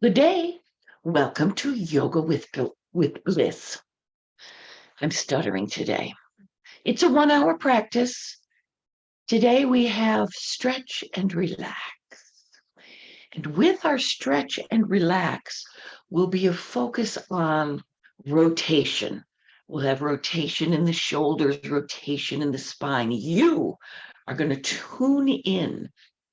Good day. Welcome to Yoga with Bliss. I'm stuttering today. It's a 1-hour practice. Today we have stretch and relax. And with our stretch and relax will be a focus on rotation. We'll have rotation in the shoulders, rotation in the spine. You are going to tune in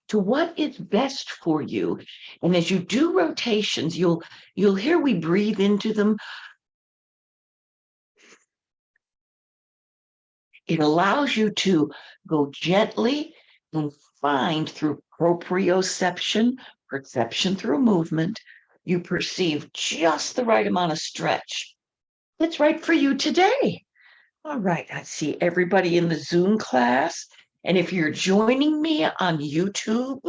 to what is best for you. And as you do rotations, you'll hear we breathe into them. It allows you to go gently and find through proprioception, perception through movement, you perceive just the right amount of stretch. That's right for you today. All right, I see everybody in the Zoom class. And if you're joining me on YouTube,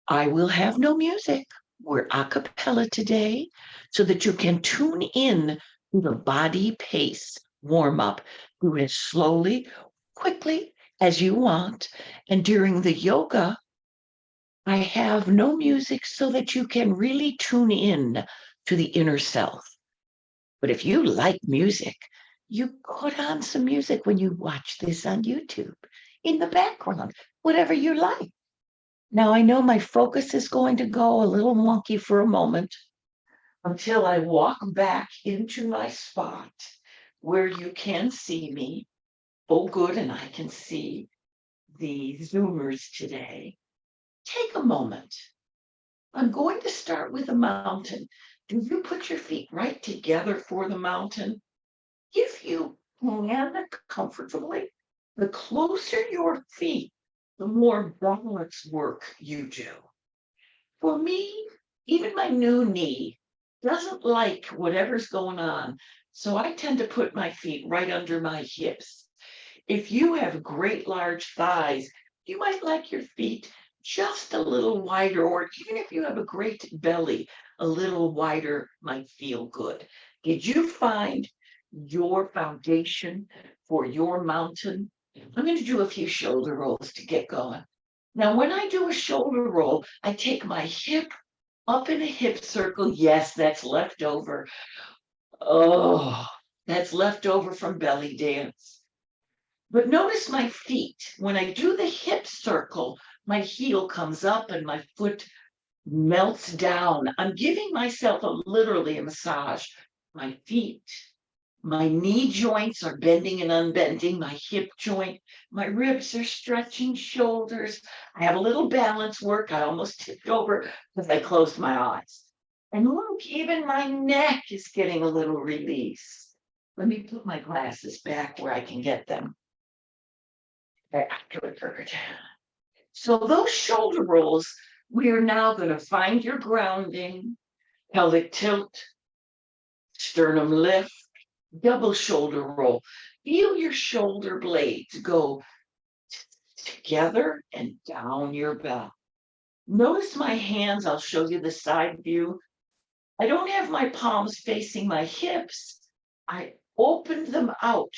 I will have no music. We're a cappella today so that you can tune in to the body pace warm up. Do it as slowly, quickly as you want. And during the yoga, I have no music so that you can really tune in to the inner self. But if you like music, you put on some music when you watch this on YouTube in the background, whatever you like. Now, I know my focus is going to go a little wonky for a moment until I walk back into my spot where you can see me. Oh, good, and I can see the Zoomers today. Take a moment. I'm going to start with a mountain. Do you put your feet right together for the mountain? If you can comfortably, the closer your feet, the more balance work you do. For me, even my new knee doesn't like whatever's going on. So I tend to put my feet right under my hips. If you have great large thighs, you might like your feet just a little wider, or even if you have a great belly, a little wider might feel good. Did you find your foundation for your mountain? I'm going to do a few shoulder rolls to get going. Now, when I do a shoulder roll, I take my hip up in a hip circle. Yes, that's left over. Oh, that's left over from belly dance. But notice my feet. When I do the hip circle, my heel comes up and my foot melts down. I'm giving myself literally a massage. My feet, my knee joints are bending and unbending, my hip joint, my ribs are stretching, shoulders. I have a little balance work. I almost tipped over because I closed my eyes. And look, even my neck is getting a little release. Let me put my glasses back where I can get them. So those shoulder rolls, we are now going to find your grounding, pelvic tilt, sternum lift, double shoulder roll. Feel your shoulder blades go together and down your back. Notice my hands. I'll show you the side view. I don't have my palms facing my hips. I opened them out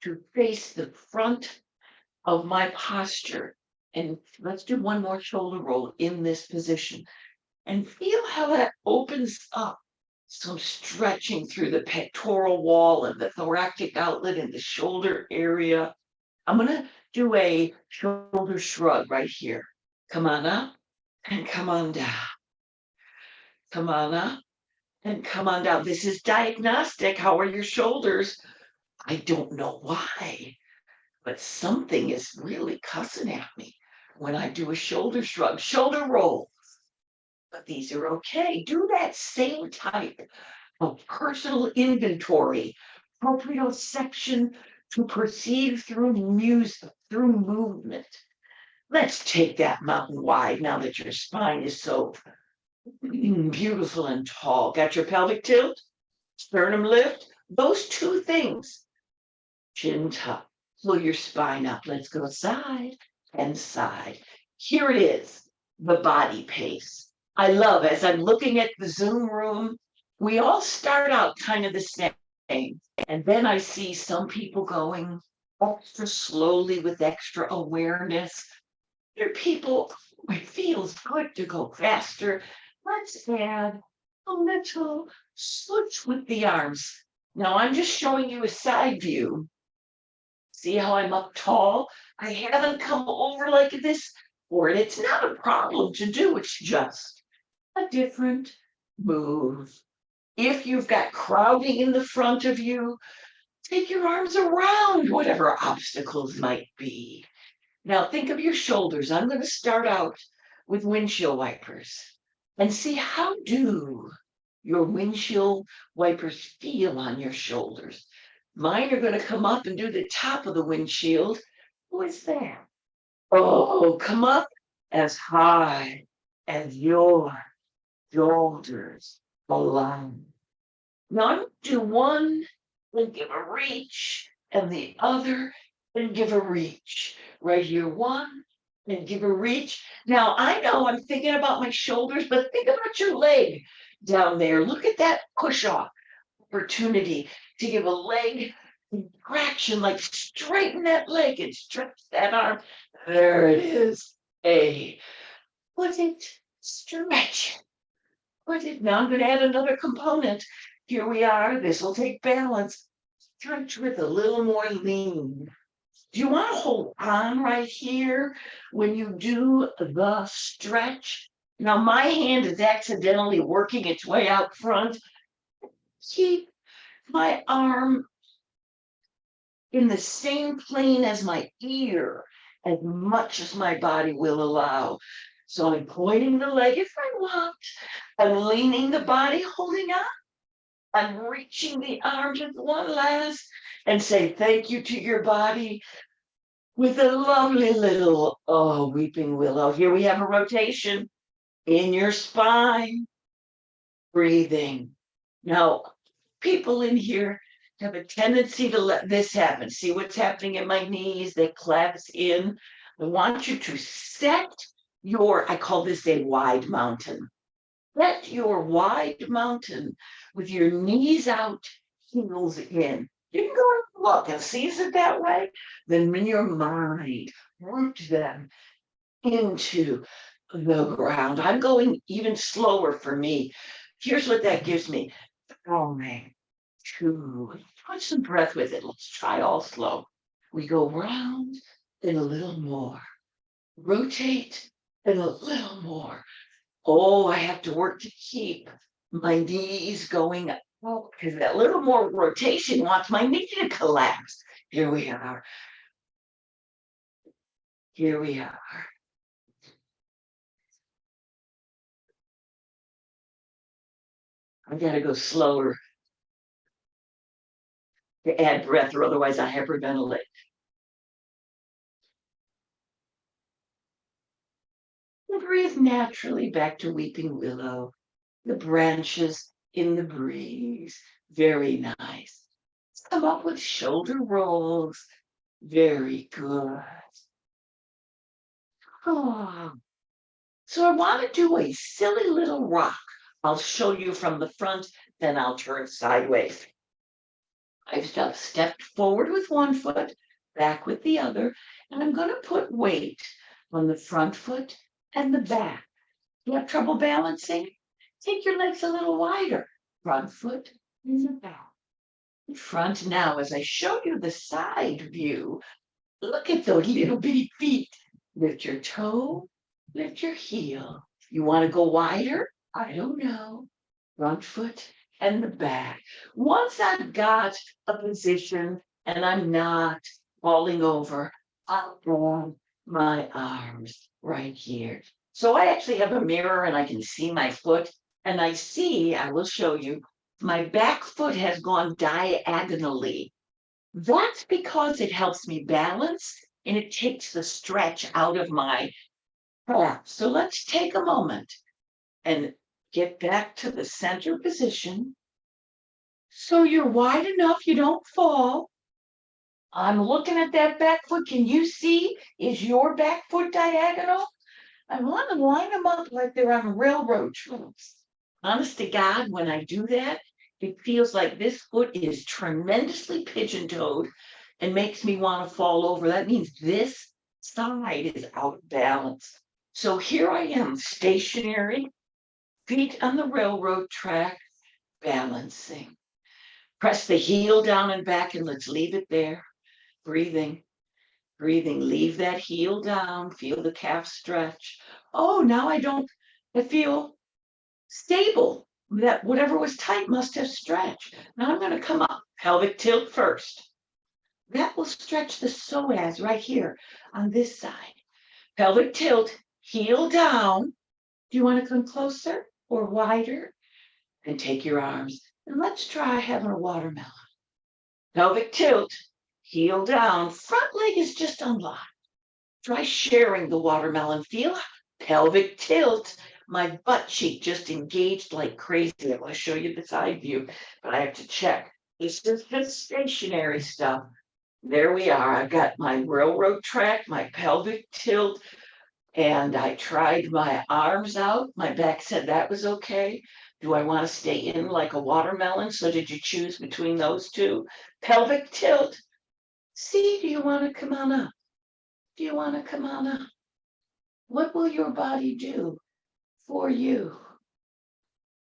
to face the front of my posture. And let's do one more shoulder roll in this position. And feel how that opens up. Some stretching through the pectoral wall and the thoracic outlet in the shoulder area. I'm going to do a shoulder shrug right here. Come on up and come on down. Come on up and come on down. This is diagnostic. How are your shoulders? I don't know why, but something is really cussing at me when I do a shoulder shrug, shoulder roll. But these are okay. Do that same type of personal inventory, proprioception to perceive through music, through movement. Let's take that mountain wide now that your spine is so beautiful and tall. Got your pelvic tilt, sternum lift, those two things. Chin tuck, pull your spine up. Let's go side and side. Here it is, the body pace. I love, as I'm looking at the Zoom room, we all start out kind of the same. And then I see some people going extra slowly with extra awareness. There are people It feels good to go faster. Let's add a little switch with the arms. Now I'm just showing you a side view. See how I'm up tall? I haven't come over like this for it. It's not a problem to do. It's just a different move. If you've got crowding in the front of you, take your arms around whatever obstacles might be. Now think of your shoulders. I'm going to start out with windshield wipers and see how do your windshield wipers feel on your shoulders. Mine are going to come up and do the top of the windshield. Who is that? Oh, come up as high as your shoulders allow. Now I'm going to do one and give a reach, and the other and give a reach. Right here, one and give a reach. Now I know I'm thinking about my shoulders, but think about your leg down there. Look at that push off opportunity to give a leg contraction, like straighten that leg and stretch that arm. There it is. Put it, stretch. Put it. Now I'm going to add another component. Here we are. This will take balance. Stretch with a little more lean. Do you want to hold on right here when you do the stretch? Now my hand is accidentally working its way out front. Keep my arm in the same plane as my ear as much as my body will allow. So I'm pointing the leg if I want. I'm leaning the body, holding on. I'm reaching the arms with one last and say thank you to your body with a lovely little weeping willow. Here we have a rotation in your spine, breathing. Now, people in here have a tendency to let this happen. See what's happening in my knees? They collapse in. I want you to set your, I call this a wide mountain. Set your wide mountain with your knees out, heels in. You can go and look and sees it that way. Then in your mind, root them into the ground. I'm going even slower for me. Here's what that gives me. Two. Put some breath with it. Let's try all slow. We go round and a little more. Rotate and a little more. Oh, I have to work to keep my knees going up because that little more rotation wants my knee to collapse. Here we are. Here we are. I gotta go slower to add breath, or otherwise I hyperventilate. And breathe naturally back to weeping willow. The branches in the breeze. Very nice. Come up with shoulder rolls. Very good. Oh. So I want to do a silly little rock. I'll show you from the front, then I'll turn sideways. I've stepped forward with one foot, back with the other, and I'm going to put weight on the front foot and the back. You have trouble balancing? Take your legs a little wider. Front foot and the back. Front now, as I show you the side view, look at those little bitty feet. Lift your toe, lift your heel. You want to go wider? I don't know. Front foot and the back. Once I've got a position and I'm not falling over, I'll draw my arms right here. So I actually have a mirror and I can see my foot, and I see, I will show you, my back foot has gone diagonally. That's because it helps me balance and it takes the stretch out of my calf. So let's take a moment and get back to the center position. So you're wide enough you don't fall. I'm looking at that back foot. Can you see? Is your back foot diagonal? I want to line them up like they're on railroad tracks. Honest to God, when I do that, it feels like this foot is tremendously pigeon-toed and makes me want to fall over. That means this side is out of balance. So here I am, stationary, feet on the railroad track, balancing. Press the heel down and back, and let's leave it there. Breathing, breathing. Leave that heel down. Feel the calf stretch. Oh, now I feel stable. That whatever was tight must have stretched. Now I'm going to come up, pelvic tilt first. That will stretch the psoas right here on this side. Pelvic tilt, heel down. Do you want to come closer or wider? And take your arms. And let's try having a watermelon. Pelvic tilt, heel down. Front leg is just unlocked. Try sharing the watermelon. Feel pelvic tilt. My butt cheek just engaged like crazy. I want to show you the side view, but I have to check. This is just stationary stuff. There we are. I've got my railroad track, my pelvic tilt, and I tried my arms out. My back said that was okay. Do I want to stay in like a watermelon? So did you choose between those two? Pelvic tilt. See, do you want to come on up? Do you want to come on up? What will your body do for you?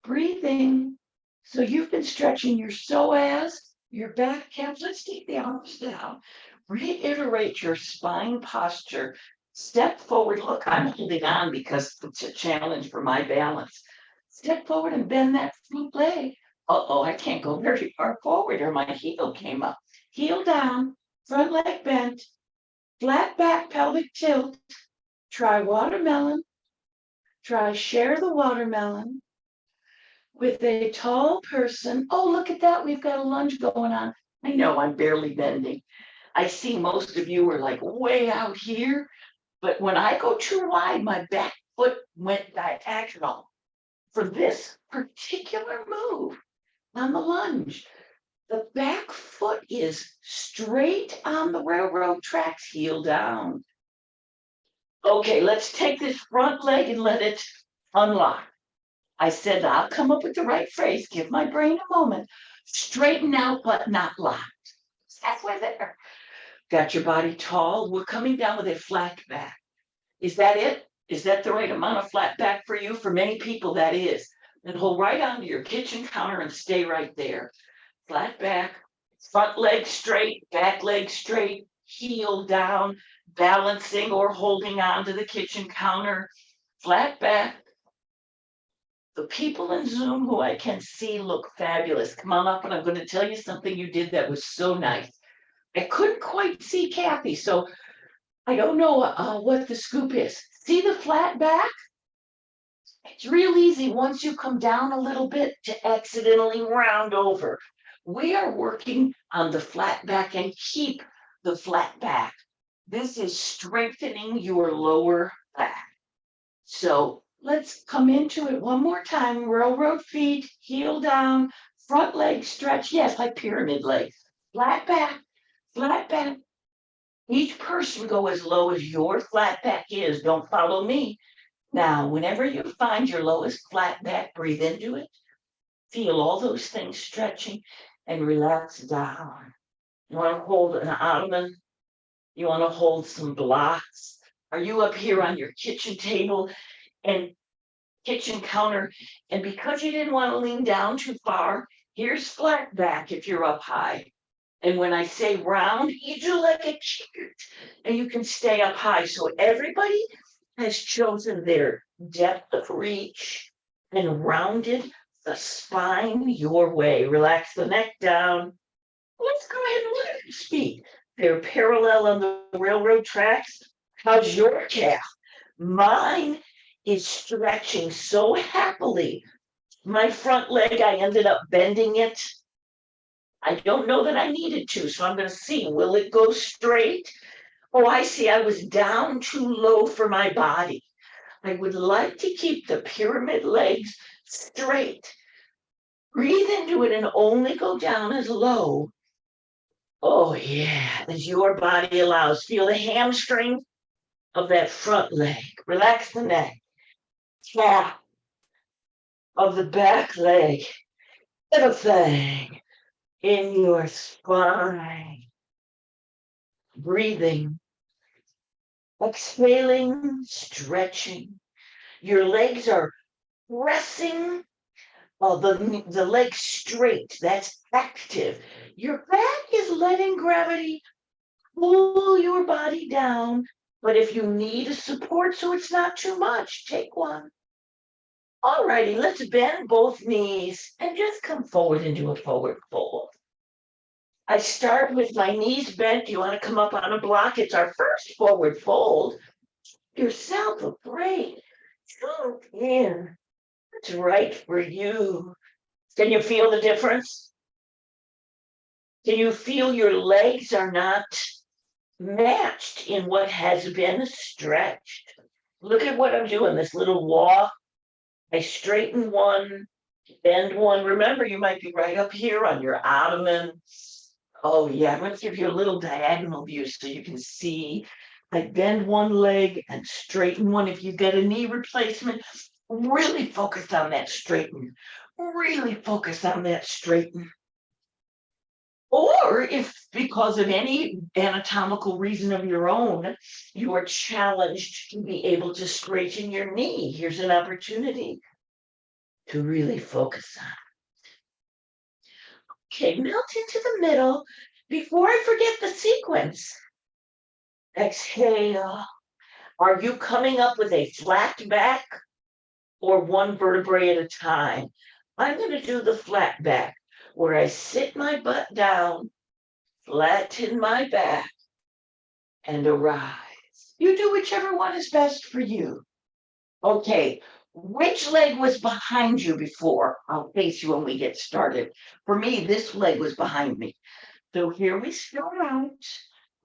Breathing. So you've been stretching your psoas, your back calves. Let's take the arms down. Reiterate your spine posture. Step forward. Look, I'm holding on because it's a challenge for my balance. Step forward and bend that front leg. Uh-oh, I can't go very far forward or my heel came up. Heel down, front leg bent, flat back, pelvic tilt. Try watermelon. Try share the watermelon with a tall person. Oh, look at that. We've got a lunge going on. I know I'm barely bending. I see most of you are like way out here, but when I go too wide, my back foot went diagonal. For this particular move on the lunge, the back foot is straight on the railroad tracks, heel down. Okay, let's take this front leg and let it unlock. I said, I'll come up with the right phrase. Give my brain a moment. Straighten out, but not locked. Halfway there. Got your body tall. We're coming down with a flat back. Is that it? Is that the right amount of flat back for you? For many people, that is. Then hold right onto your kitchen counter and stay right there. Flat back, front leg straight, back leg straight, heel down, balancing or holding on to the kitchen counter. Flat back. The people in Zoom who I can see look fabulous. Come on up and I'm going to tell you something you did that was so nice. I couldn't quite see Kathy, so I don't know what the scoop is. See the flat back? It's real easy once you come down a little bit to accidentally round over. We are working on the flat back and keep the flat back. This is strengthening your lower back. So let's come into it one more time. Railroad feet, heel down, front leg stretch. Yes, like pyramid legs. Flat back, flat back. Each person go as low as your flat back is. Don't follow me. Now, whenever you find your lowest flat back, breathe into it. Feel all those things stretching and relax down. You want to hold an ottoman? You want to hold some blocks? Are you up here on your kitchen table and kitchen counter? And because you didn't want to lean down too far, here's flat back if you're up high. And when I say round, you do like a chicken and you can stay up high. So everybody has chosen their depth of reach and rounded the spine your way. Relax the neck down. Let's go ahead and look at your feet. They're parallel on the railroad tracks. How's your calf? Mine is stretching so happily. My front leg, I ended up bending it. I don't know that I needed to, so I'm going to see. Will it go straight? Oh, I see. I was down too low for my body. I would like to keep the pyramid legs straight. Breathe into it and only go down as low. Oh, yeah, as your body allows. Feel the hamstring of that front leg. Relax the neck. Calf of the back leg. Everything in your spine. Breathing. Exhaling, stretching. Your legs are pressing the legs straight. That's active. Your back is letting gravity pull your body down. But if you need a support so it's not too much, take one. All righty, let's bend both knees and just come forward into a forward fold. I start with my knees bent. You want to come up on a block? It's our first forward fold. Yourself a break. Sink in. It's right for you. Can you feel the difference? Can you feel your legs are not matched in what has been stretched? Look at what I'm doing, this little walk. I straighten one, bend one. Remember, you might be right up here on your abdomen. Oh, yeah, I'm going to give you a little diagonal view so you can see. I bend one leg and straighten one. If you've got a knee replacement, really focus on that straighten. Really focus on that straighten. Or if because of any anatomical reason of your own, you are challenged to be able to straighten your knee, here's an opportunity to really focus on. Okay, melt into the middle. Before I forget the sequence, exhale. Are you coming up with a flat back or one vertebrae at a time? I'm going to do the flat back, where I sit my butt down, flatten my back, and arise. You do whichever one is best for you. Okay, which leg was behind you before? I'll face you when we get started. For me, this leg was behind me. So here we start out.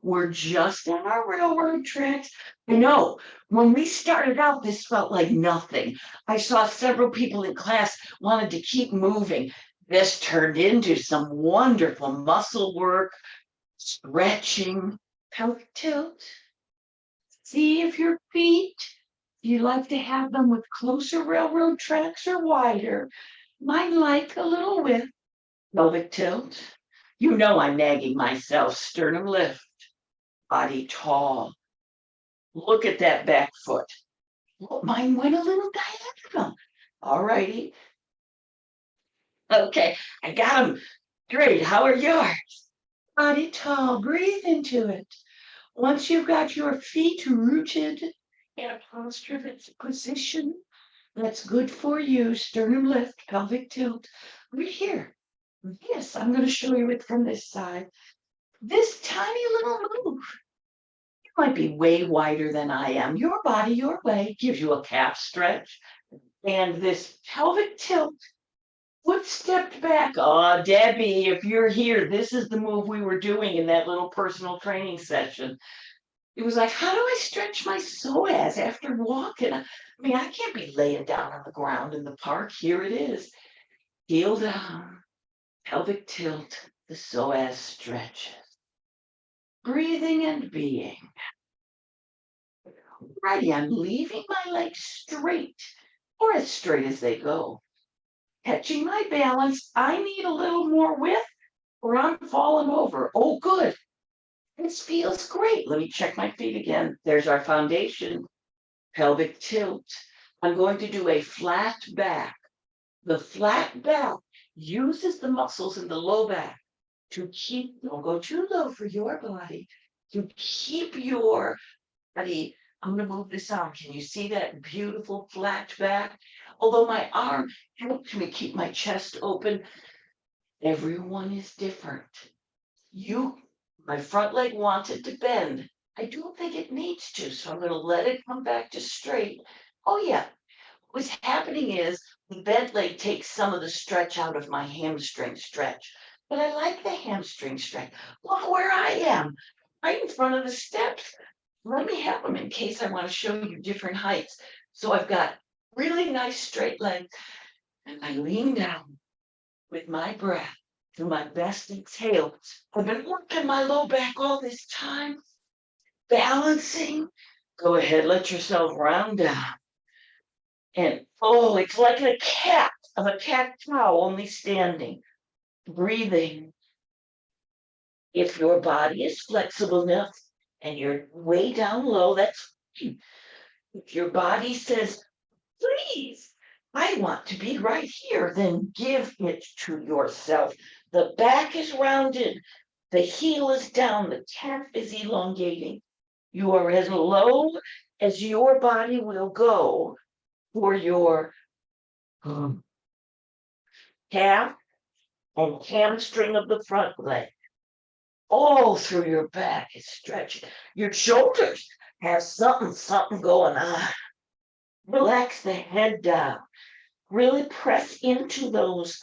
We're just on our railroad tracks. I know when we started out, this felt like nothing. I saw several people in class wanted to keep moving. This turned into some wonderful muscle work, stretching, pelvic tilt. See if your feet, you like to have them with closer railroad tracks or wider. Mine like a little width, pelvic tilt. You know I'm nagging myself, sternum lift, body tall. Look at that back foot. Well, mine went a little diagonal. All righty. Okay, I got them. Great, how are yours? Body tall, breathe into it. Once you've got your feet rooted in a posture position that's good for you, sternum lift, pelvic tilt, right here. Yes, I'm going to show you it from this side. This tiny little move, you might be way wider than I am. Your body, your way, gives you a calf stretch. And this pelvic tilt, foot stepped back. Oh, Debbie, if you're here, this is the move we were doing in that little personal training session. It was like, how do I stretch my psoas after walking? I mean, I can't be laying down on the ground in the park. Here it is. Heel down, pelvic tilt, the psoas stretches. Breathing and being. Righty, I'm leaving my legs straight, or as straight as they go. Catching my balance, I need a little more width, or I'm falling over. Oh, good. This feels great. Let me check my feet again. There's our foundation. Pelvic tilt. I'm going to do a flat back. The flat back uses the muscles in the low back to keep, don't go too low for your body, to keep your body. I'm going to move this arm. Can you see that beautiful flat back? Although my arm helps me keep my chest open, everyone is different. My front leg wanted to bend. I don't think it needs to, so I'm going to let it come back to straight. Oh, yeah. What's happening is the bent leg takes some of the stretch out of my hamstring stretch. But I like the hamstring stretch. Look where I am, right in front of the steps. Let me have them in case I want to show you different heights. So I've got really nice straight legs, and I lean down with my breath to my best exhale. I've been working my low back all this time, balancing. Go ahead, let yourself round down. And oh, it's like a cat cow only standing, breathing. If your body is flexible enough, and you're way down low, that's fine. If your body says, please, I want to be right here, then give it to yourself. The back is rounded, the heel is down, the calf is elongating. You are as low as your body will go for your calf and hamstring of the front leg. All through your back is stretching. Your shoulders have something going on. Relax the head down. Really press into those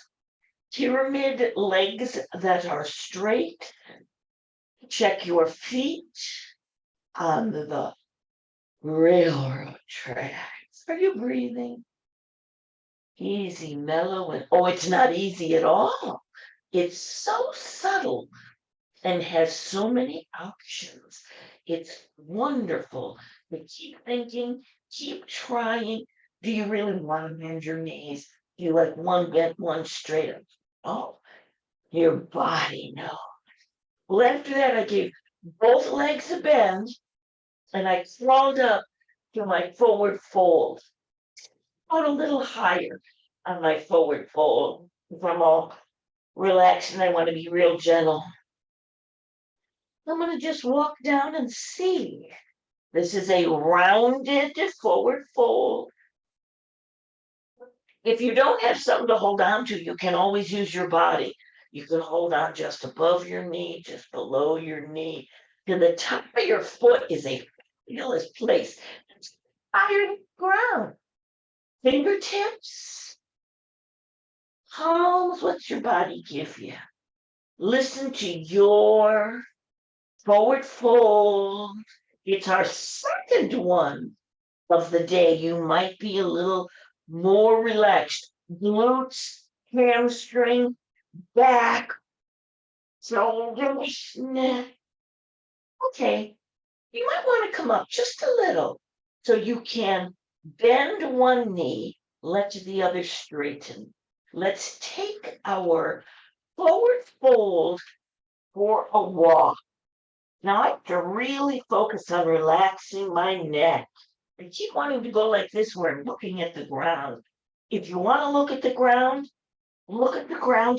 pyramid legs that are straight. Check your feet on the railroad tracks. Are you breathing? Easy, mellow, and oh, it's not easy at all. It's so subtle and has so many options. It's wonderful. But keep thinking, keep trying. Do you really want to bend your knees? Do you like one bent, one straight up? Oh, your body knows. Well, after that, I gave both legs a bend and I crawled up to my forward fold. Out a little higher on my forward fold. If I'm all relaxed and I want to be real gentle. I'm going to just walk down and see. This is a rounded forward fold. If you don't have something to hold on to, you can always use your body. You can hold on just above your knee, just below your knee. To the top of your foot is a fabulous place. It's higher than the ground. Fingertips, palms, what's your body give you? Listen to your forward fold. It's our second one of the day. You might be a little more relaxed. Glutes, hamstring, back, shoulders, neck. Okay, you might want to come up just a little so you can bend one knee, let the other straighten. Let's take our forward fold for a walk. Now I have to really focus on relaxing my neck. I keep wanting to go like this where I'm looking at the ground. If you want to look at the ground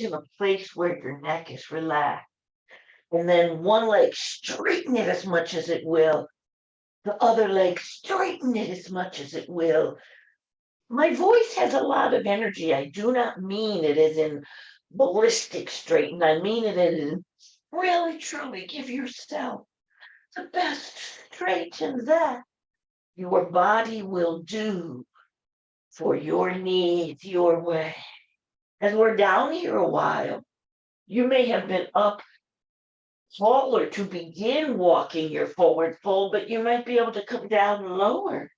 in a place where your neck is relaxed. And then one leg, straighten it as much as it will. The other leg, straighten it as much as it will. My voice has a lot of energy. I do not mean it as in ballistic straighten. I mean it as in really, truly give yourself the best straighten that your body will do for your needs, your way. As we're down here a while, you may have been up taller to begin walking your forward fold, but you might be able to come down lower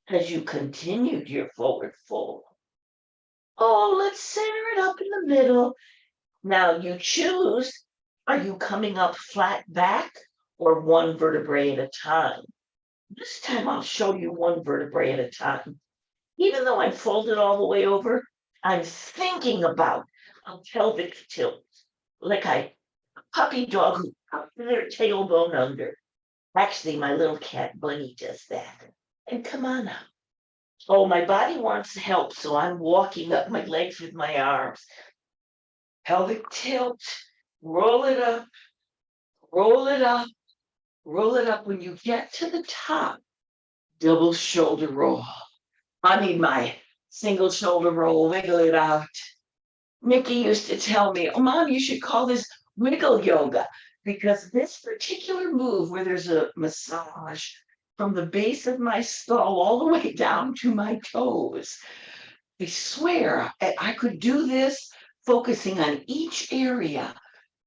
as you continued your forward fold. Oh, let's center it up in the middle. Now you choose, are you coming up flat back or one vertebrae at a time? This time I'll show you one vertebrae at a time. Even though I'm folded all the way over, I'm thinking about a pelvic tilt, like a puppy dog who puts their tailbone under. Actually, my little cat Bunny does that. And come on up. Oh, my body wants help, so I'm walking up my legs with my arms. Pelvic tilt, roll it up, roll it up, roll it up. When you get to the top, double shoulder roll. I mean, my single shoulder roll, wiggle it out. Mickey used to tell me, oh, Mom, you should call this wiggle yoga, because this particular move where there's a massage from the base of my skull all the way down to my toes, I swear I could do this focusing on each area.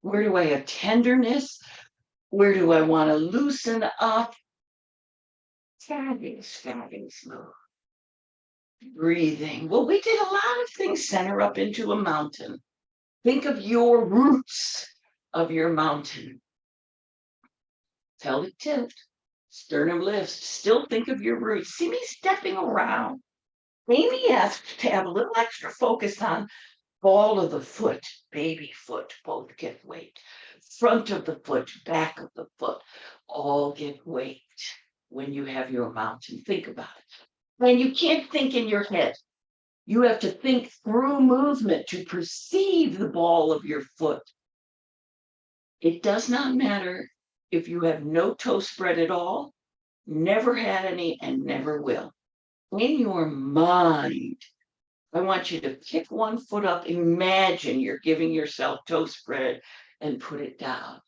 Where do I have tenderness? Where do I want to loosen up? Fabulous move. Breathing. Well, we did a lot of things center up into a mountain. Think of your roots of your mountain. Pelvic tilt, sternum lifts. Still think of your roots. See me stepping around. Amy asked to have a little extra focus on Ball of the foot, baby foot, both get weight. Front of the foot, back of the foot, all get weight when you have your mountain. Think about it. And you can't think in your head. You have to think through movement to perceive the ball of your foot. It does not matter if you have no toe spread at all, never had any, and never will. In your mind, I want you to pick one foot up. Imagine you're giving yourself toe spread and put it down.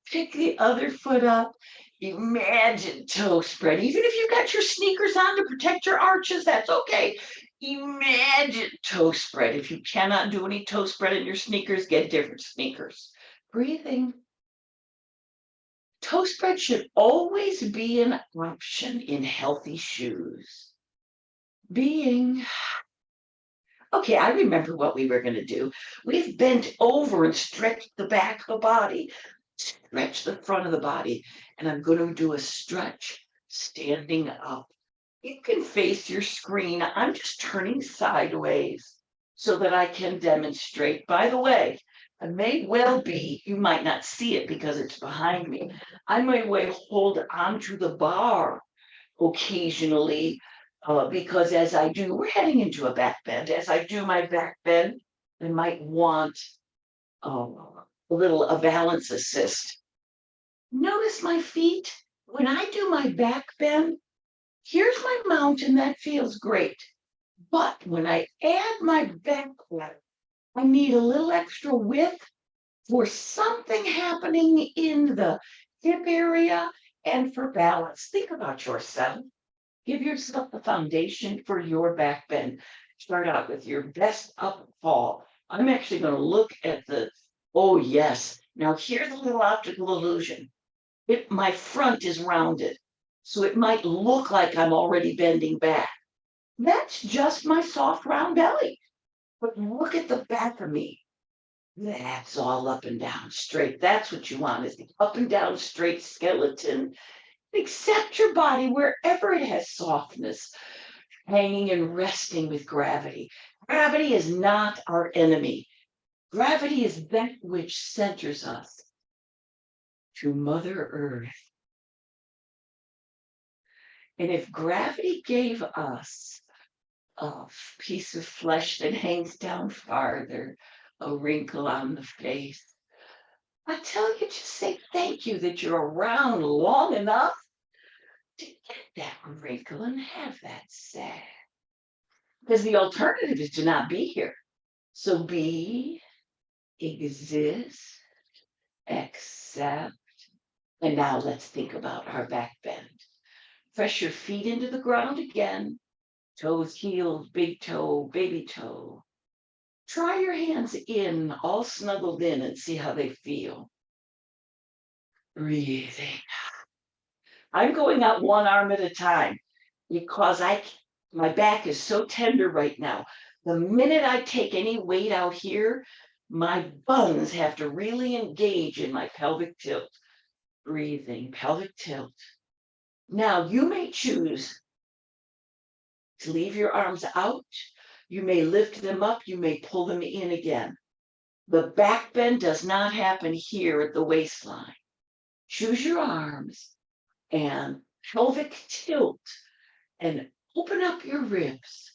Pick the other foot up. Imagine toe spread. Even if you got your sneakers on to protect your arches, that's okay. Imagine toe spread. If you cannot do any toe spread in your sneakers, get different sneakers. Breathing. Toe spread should always be an option in healthy shoes. Being. Okay, I remember what we were going to do. We've bent over and stretched the back of the body, stretch the front of the body, and I'm going to do a stretch standing up. You can face your screen. I'm just turning sideways so that I can demonstrate. By the way, I may well be, you might not see it because it's behind me. I may well hold onto the bar occasionally because as I do, we're heading into a back bend. As I do my back bend, I might want a balance assist. Notice my feet. When I do my back bend, here's my mountain. That feels great. But when I add my back bend, I need a little extra width for something happening in the hip area and for balance. Think about yourself. Give yourself the foundation for your back bend. Start out with your best up fall. I'm actually going to look at oh yes. Now here's a little optical illusion. My front is rounded, so it might look like I'm already bending back. That's just my soft round belly. But look at the back of me. That's all up and down straight. That's what you want, is the up and down straight skeleton. Accept your body wherever it has softness, hanging and resting with gravity. Gravity is not our enemy. Gravity is that which centers us to Mother Earth. And if gravity gave us a piece of flesh that hangs down farther, a wrinkle on the face, I tell you, just say thank you that you're around long enough to get that wrinkle and have that sad. Because the alternative is to not be here. So be, exist, accept. And now let's think about our back bend. Press your feet into the ground again. Toes, heels, big toe, baby toe. Try your hands in, all snuggled in, and see how they feel. Breathing. I'm going out one arm at a time because my back is so tender right now. The minute I take any weight out here, my buns have to really engage in my pelvic tilt. Breathing, pelvic tilt. Now you may choose to leave your arms out. You may lift them up. You may pull them in again. The back bend does not happen here at the waistline. Choose your arms and pelvic tilt and open up your ribs.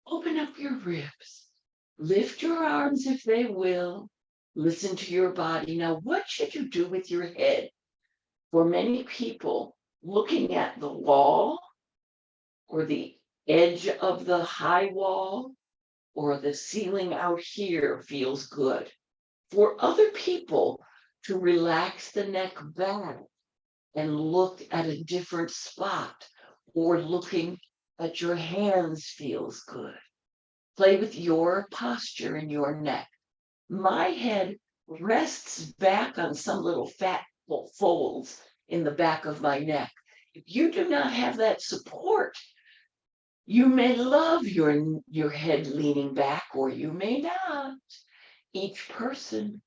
Open up your ribs. Lift your arms if they will. Listen to your body. Now, what should you do with your head? For many people, looking at the wall or the edge of the high wall or the ceiling out here feels good. For other people, to relax the neck back and look at a different spot, or looking at your hands feels good. Play with your posture and your neck. My head rests back on some little fat folds in the back of my neck. If you do not have that support, you may love your head leaning back, or you may not. Each person.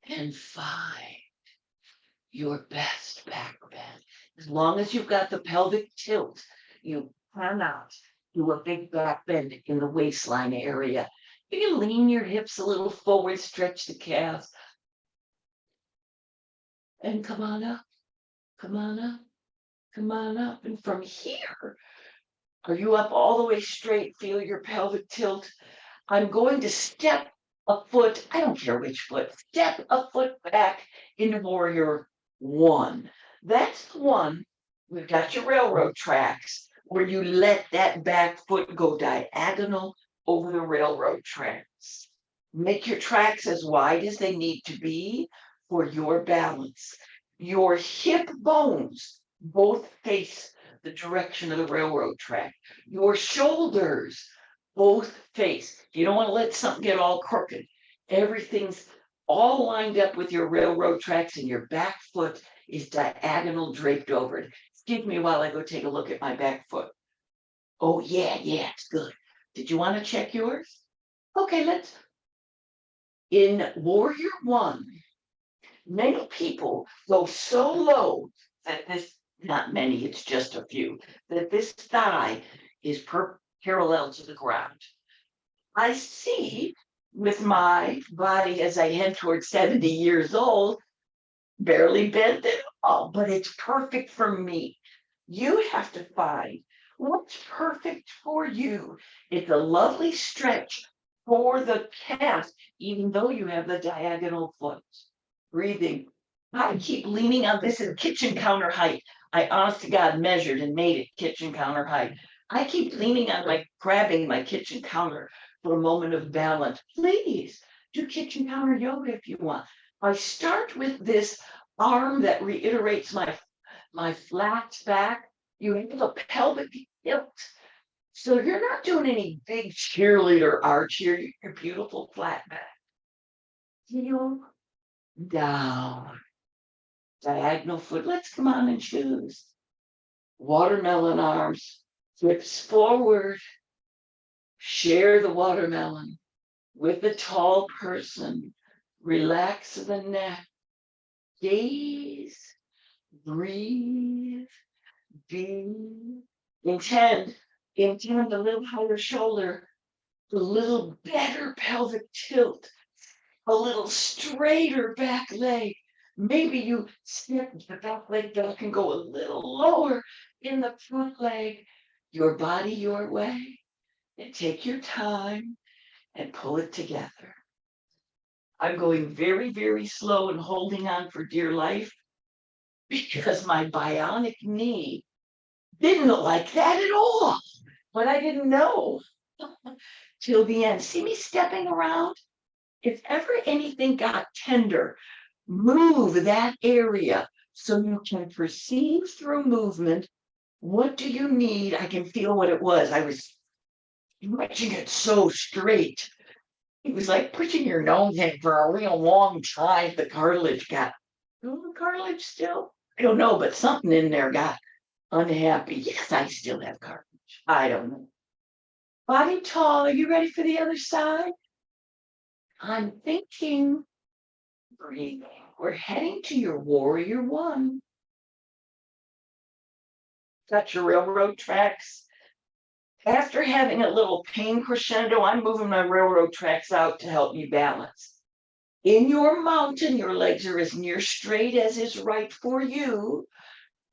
And find your best back bend. As long as you've got the pelvic tilt, you cannot do a big back bend in the waistline area. You lean your hips a little forward, stretch the calves, and come on up, come on up, come on up. And from here, are you up all the way straight? Feel your pelvic tilt. I'm going to step a foot, I don't care which foot, step a foot back into warrior one. That's the one. We've got your railroad tracks where you let that back foot go diagonal over the railroad tracks. Make your tracks as wide as they need to be for your balance. Your hip bones both face the direction of the railroad track. Your shoulders both face. You don't want to let something get all crooked. Everything's all lined up with your railroad tracks, and your back foot is diagonal draped over it. Excuse me while I go take a look at my back foot. Oh, yeah, it's good. Did you want to check yours? Okay, let's. In warrior one, many people go so low that this, not many, it's just a few, that this thigh is parallel to the ground. I see with my body as I head towards 70 years old, barely bent at all, but it's perfect for me. You have to find what's perfect for you. It's a lovely stretch for the calf, even though you have the diagonal foot. Breathing. I keep leaning on this is kitchen counter height. I honest to God measured and made it kitchen counter height. I keep leaning on grabbing my kitchen counter for a moment of balance. Please do kitchen counter yoga if you want. I start with this arm that reiterates my flat back. You have a pelvic tilt. So you're not doing any big cheerleader arch here. Your beautiful flat back. Heel down. Diagonal foot. Let's come on and choose. Watermelon arms. Hips forward. Share the watermelon with the tall person. Relax the neck. Gaze. Breathe. Be. Intend a little higher shoulder, a little better pelvic tilt, a little straighter back leg. Maybe you step the back leg back and go a little lower in the front leg. Your body, your way. And take your time and pull it together. I'm going very, very slow and holding on for dear life because my bionic knee didn't like that at all. But I didn't know till the end. See me stepping around? If ever anything got tender, move that area so you can perceive through movement. What do you need? I can feel what it was. I was stretching it so straight. It was like pushing your nose in for a real long time. The cartilage got, the cartilage still? I don't know, but something in there got unhappy. Yes, I still have cartilage. I don't know. Body tall. Are you ready for the other side? I'm thinking. Breathing. We're heading to your warrior one. Got your railroad tracks. After having a little pain crescendo, I'm moving my railroad tracks out to help me balance. In your mountain, your legs are as near straight as is right for you.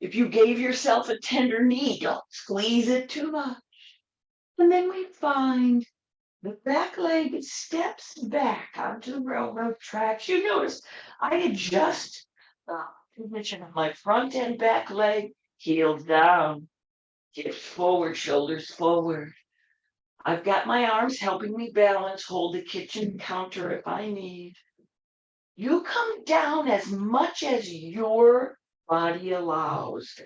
If you gave yourself a tender knee, don't squeeze it too much. And then we find the back leg steps back onto the railroad tracks. You notice I adjust the position of my front and back leg, heels down, hips forward, shoulders forward. I've got my arms helping me balance, hold the kitchen counter if I need. You come down as much as your body allows.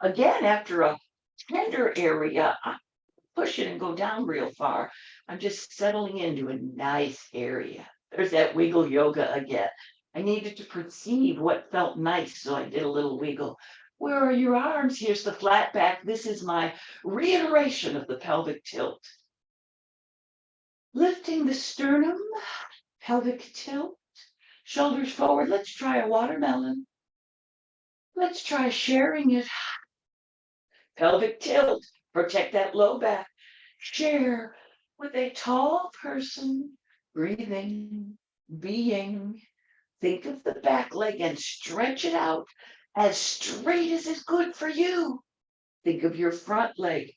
Again, after a tender area, I push it and go down real far. I'm just settling into a nice area. There's that wiggle yoga again. I needed to perceive what felt nice, so I did a little wiggle. Where are your arms? Here's the flat back. This is my reiteration of the pelvic tilt. Lifting the sternum, pelvic tilt, shoulders forward. Let's try a watermelon. Let's try sharing it. Pelvic tilt. Protect that low back. share with a tall person, breathing, being. Think of the back leg and stretch it out as straight as is good for you. Think of your front leg.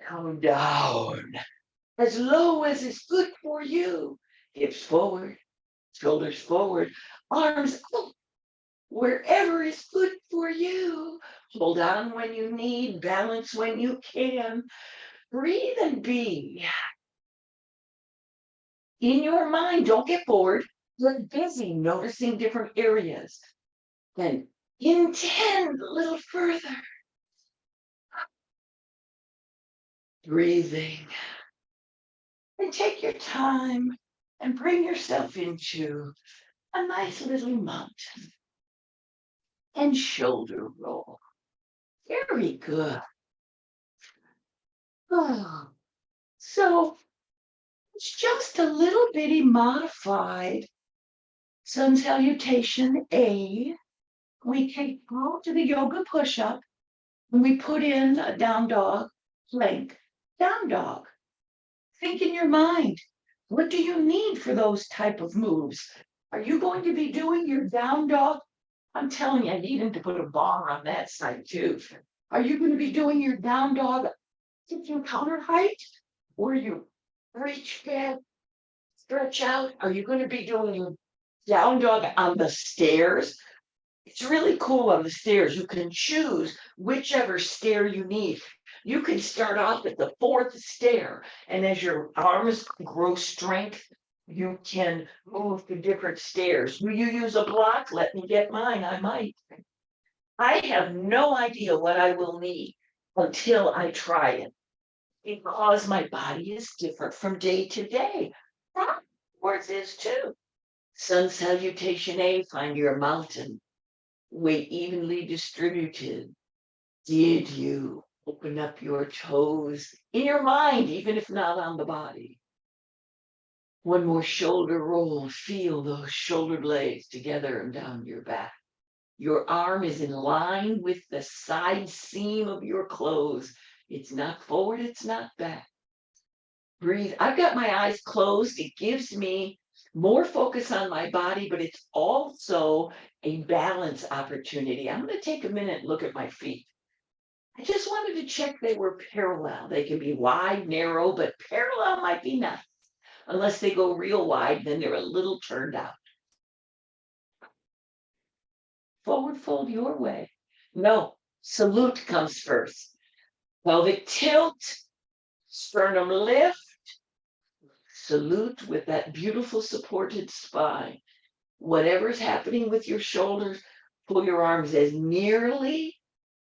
Come down as low as is good for you. Hips forward, shoulders forward, arms up, wherever is good for you. Hold on when you need, balance when you can. Breathe and be. In your mind, don't get bored. Get busy noticing different areas. Then intend a little further. Breathing. And take your time and bring yourself into a nice little mountain and shoulder roll. Very good. Oh, so it's just a little bitty modified sun salutation A. We can go to the yoga push-up and we put in a down dog, plank, down dog. Think in your mind, what do you need for those type of moves? Are you going to be doing your down dog? I'm telling you, I need him to put a bar on that side too. Are you going to be doing your down dog kitchen counter height? Or you reach back, stretch out? Are you going to be doing your down dog on the stairs? It's really cool on the stairs. You can choose whichever stair you need. You can start off at the fourth stair, and as your arms grow strength, you can move to different stairs. Do you use a block? Let me get mine. I might. I have no idea what I will need until I try it, because my body is different from day to day. That yours is too. Sun salutation A, find your mountain. Weight evenly distributed. Did you open up your toes in your mind, even if not on the body? One more shoulder roll. Feel those shoulder blades together and down your back. Your arm is in line with the side seam of your clothes. It's not forward, it's not back. Breathe. I've got my eyes closed. It gives me more focus on my body, but it's also a balance opportunity. I'm going to take a minute and look at my feet. I just wanted to check they were parallel. They can be wide, narrow, but parallel might be nice. Unless they go real wide, then they're a little turned out. Forward fold your way. No, salute comes first. Pelvic tilt, sternum lift, salute with that beautiful supported spine. Whatever's happening with your shoulders, pull your arms as nearly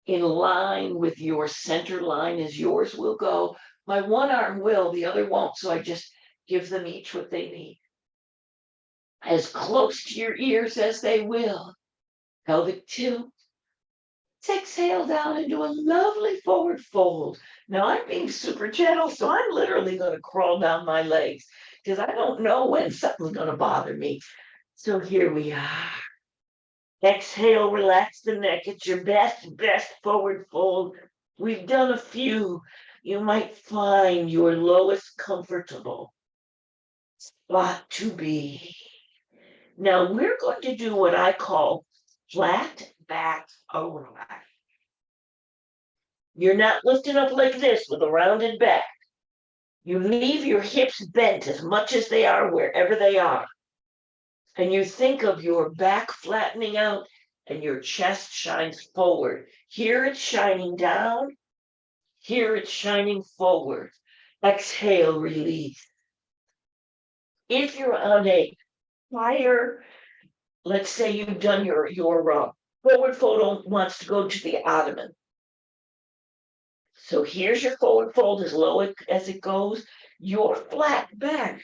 in line with your center line as yours will go. My one arm will, the other won't, so I just give them each what they need. As close to your ears as they will. Pelvic tilt. Exhale down into a lovely forward fold. Now I'm being super gentle, so I'm literally going to crawl down my legs because I don't know when something's going to bother me. So here we are. Exhale, relax the neck. It's your best forward fold. We've done a few. You might find your lowest comfortable spot to be. Now we're going to do what I call flat back around. You're not lifting up like this with a rounded back. You leave your hips bent as much as they are wherever they are. And you think of your back flattening out and your chest shines forward. Here it's shining down. Here it's shining forward. Exhale, release. If you're on a higher, let's say you've done your forward fold wants to go to the ottoman. So here's your forward fold as low as it goes. Your flat back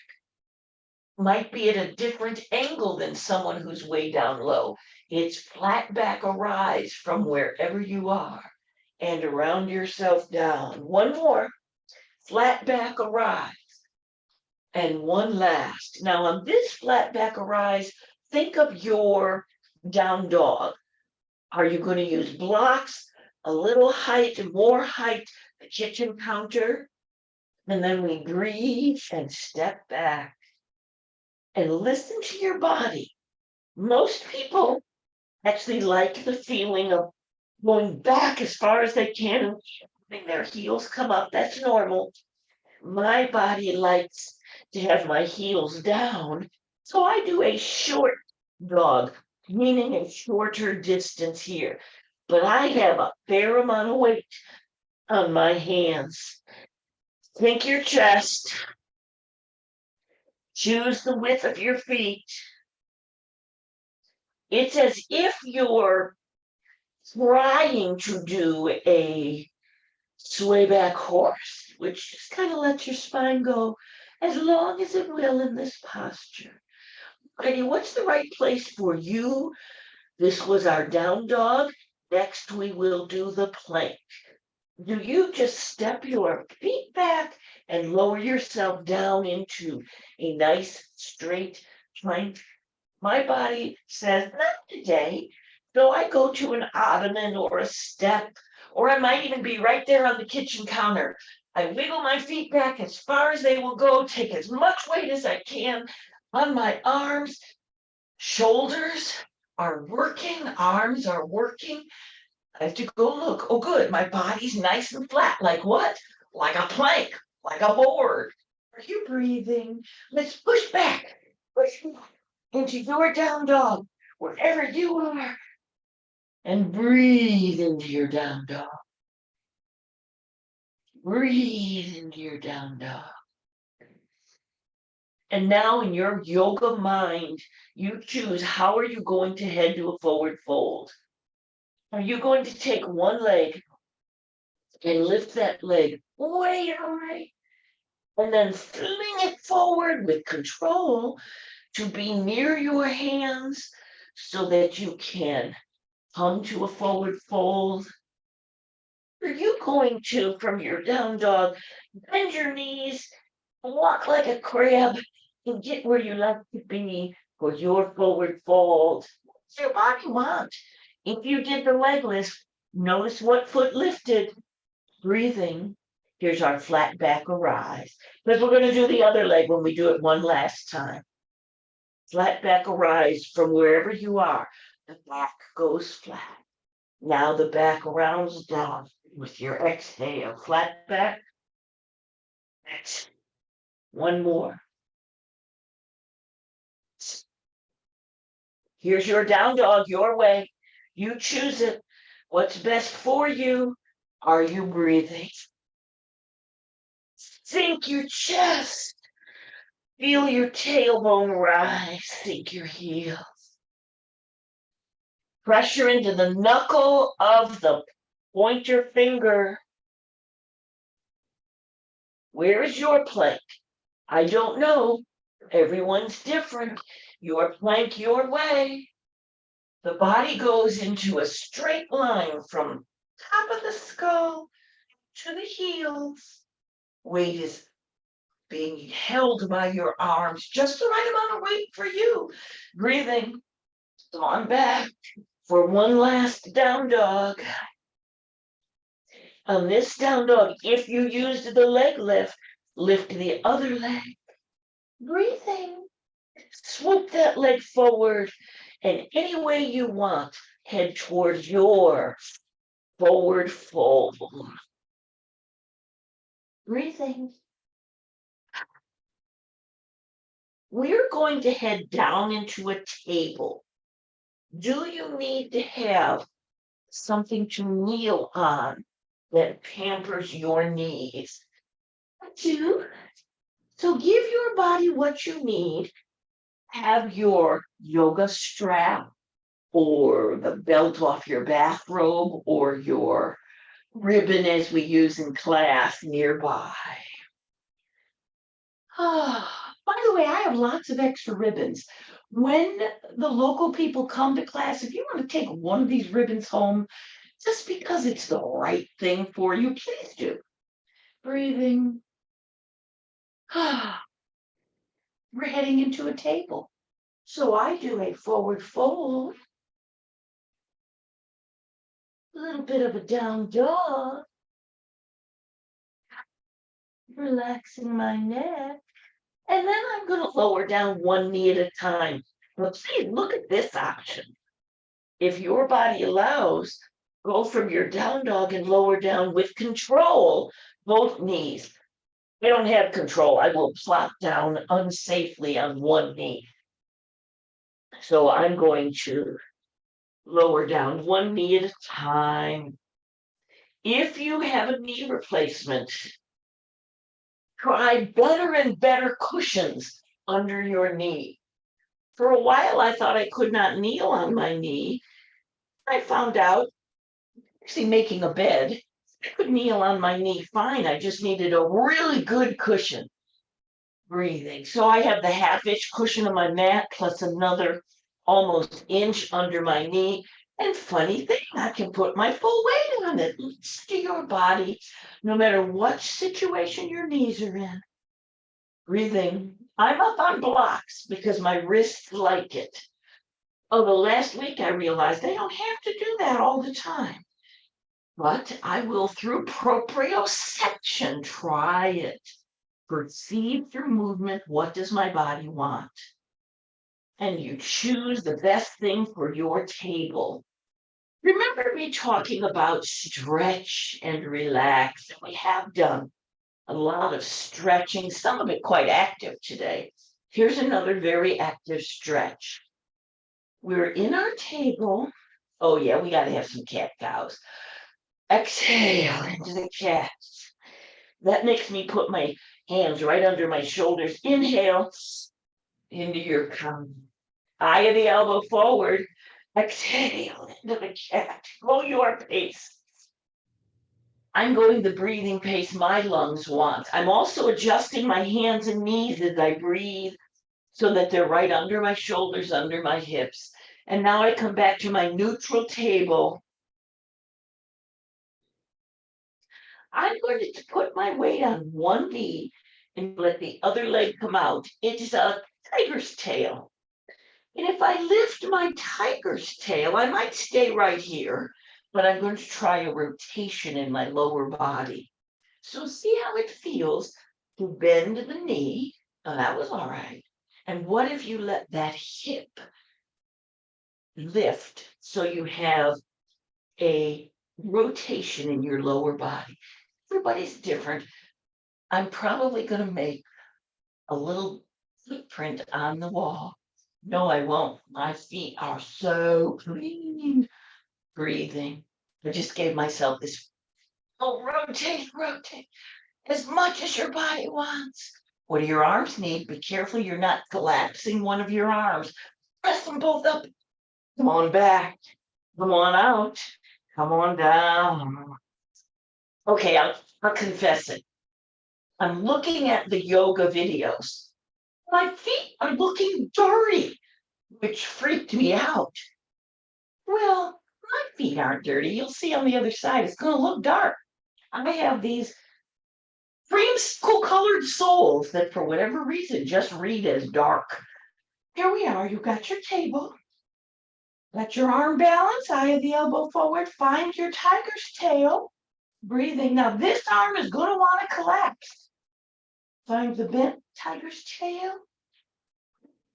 might be at a different angle than someone who's way down low. It's flat back arise from wherever you are and around yourself down. One more, flat back arise. And one last. Now on this flat back arise, think of your down dog. Are you going to use blocks, a little height, more height, the kitchen counter? And then we breathe and step back and listen to your body. Most people actually like the feeling of going back as far as they can and letting their heels come up. That's normal. My body likes to have my heels down. So I do a short dog, meaning a shorter distance here. But I have a fair amount of weight on my hands. Think your chest. Choose the width of your feet. It's as if you're trying to do a sway back horse, which just kind of lets your spine go as long as it will in this posture. Okay, what's the right place for you? This was our down dog. Next, we will do the plank. Do you just step your feet back and lower yourself down into a nice straight plank? My body says, not today. So I go to an ottoman or a step, or I might even be right there on the kitchen counter. I wiggle my feet back as far as they will go, take as much weight as I can on my arms. Shoulders are working, arms are working. I have to go look. Oh, good. My body's nice and flat. Like what? Like a plank, like a board. Are you breathing? Let's push back. Push back into your down dog, wherever you are, and breathe into your down dog. Breathe into your down dog. And now in your yoga mind, you choose how are you going to head to a forward fold? Are you going to take one leg and lift that leg way high and then fling it forward with control to be near your hands so that you can come to a forward fold? Are you going to, from your down dog, bend your knees, walk like a crab, and get where you like to be for your forward fold? What's your body want? If you did the leg lift, notice what foot lifted. Breathing. Here's our flat back arise. Because we're going to do the other leg when we do it one last time. Flat back arise from wherever you are. The back goes flat. Now the back rounds down with your exhale. Flat back. Exhale. One more. Here's your down dog, your way. You choose it. What's best for you? Are you breathing? Sink your chest. Feel your tailbone rise. Sink your heel. Pressure into the knuckle of the pointer finger. Where is your plank? I don't know. Everyone's different. Your plank, your way. The body goes into a straight line from top of the skull to the heels. Weight is being held by your arms, just the right amount of weight for you. Breathing on back for one last down dog. On this down dog, if you used the leg lift, lift the other leg. Breathing. Swoop that leg forward, and any way you want, head towards your forward fold. Breathing. We're going to head down into a table. Do you need to have something to kneel on that pampers your knees? I do. So give your body what you need. Have your yoga strap or the belt off your bathrobe or your ribbon as we use in class nearby. By the way, I have lots of extra ribbons. When the local people come to class, if you want to take one of these ribbons home, just because it's the right thing for you, please do. Breathing. We're heading into a table. So I do a forward fold, a little bit of a down dog, relaxing my neck. And then I'm going to lower down one knee at a time. But see, look at this option. If your body allows, go from your down dog and lower down with control, both knees. I don't have control. I will plop down unsafely on one knee. So I'm going to lower down one knee at a time. If you have a knee replacement, try better and better cushions under your knee. For a while, I thought I could not kneel on my knee. I found out, actually making a bed, I could kneel on my knee fine. I just needed a really good cushion. Breathing. So I have the half-inch cushion on my mat plus another almost inch under my knee. And funny thing, I can put my full weight on it. Listen to your body, no matter what situation your knees are in. Breathing. I'm up on blocks because my wrists like it. Although last week I realized I don't have to do that all the time. But I will, through proprioception, try it. Perceive through movement, what does my body want? And you choose the best thing for your table. Remember me talking about stretch and relax. And we have done a lot of stretching, some of it quite active today. Here's another very active stretch. We're in our table. Oh yeah, we got to have some cat cows. Exhale into the cat. That makes me put my hands right under my shoulders. Inhale into your cow. Eye of the elbow forward. Exhale into the cat. Go your pace. I'm going the breathing pace my lungs want. I'm also adjusting my hands and knees as I breathe so that they're right under my shoulders, under my hips. And now I come back to my neutral table. I'm going to put my weight on one knee and let the other leg come out. It's a tiger's tail. And if I lift my tiger's tail, I might stay right here, but I'm going to try a rotation in my lower body. So see how it feels to bend the knee. Oh, that was all right. And what if you let that hip lift so you have a rotation in your lower body? Everybody's different. I'm probably going to make a little footprint on the wall. No, I won't. My feet are so clean. Breathing. I just gave myself this, oh, rotate, rotate, as much as your body wants. What do your arms need? Be careful you're not collapsing one of your arms. Press them both up. Come on back. Come on out. Come on down. Okay, I'll confess it. I'm looking at the yoga videos. My feet are looking dirty, which freaked me out. Well, my feet aren't dirty. You'll see on the other side, it's going to look dark. I have these creamsicle colored soles that, for whatever reason, just read as dark. Here we are. You got your table. Let your arm balance, eye of the elbow forward. Find your tiger's tail. Breathing. Now, this arm is going to want to collapse. Find the bent tiger's tail.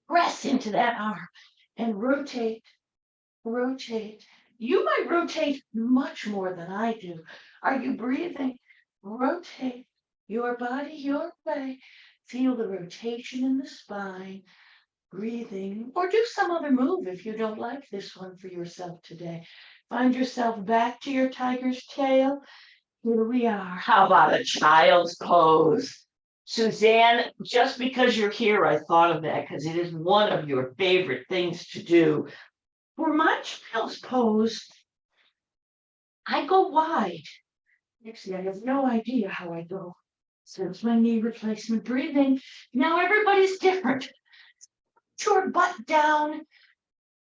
Press into that arm and rotate, rotate. You might rotate much more than I do. Are you breathing? Rotate your body your way. Feel the rotation in the spine. Breathing, or do some other move if you don't like this one for yourself today. Find yourself back to your tiger's tail. Here we are. How about a child's pose? Suzanne, just because you're here, I thought of that because it is one of your favorite things to do. For my child's pose, I go wide. Actually, I have no idea how I go. So it's my knee replacement. Breathing. Now everybody's different. Your butt down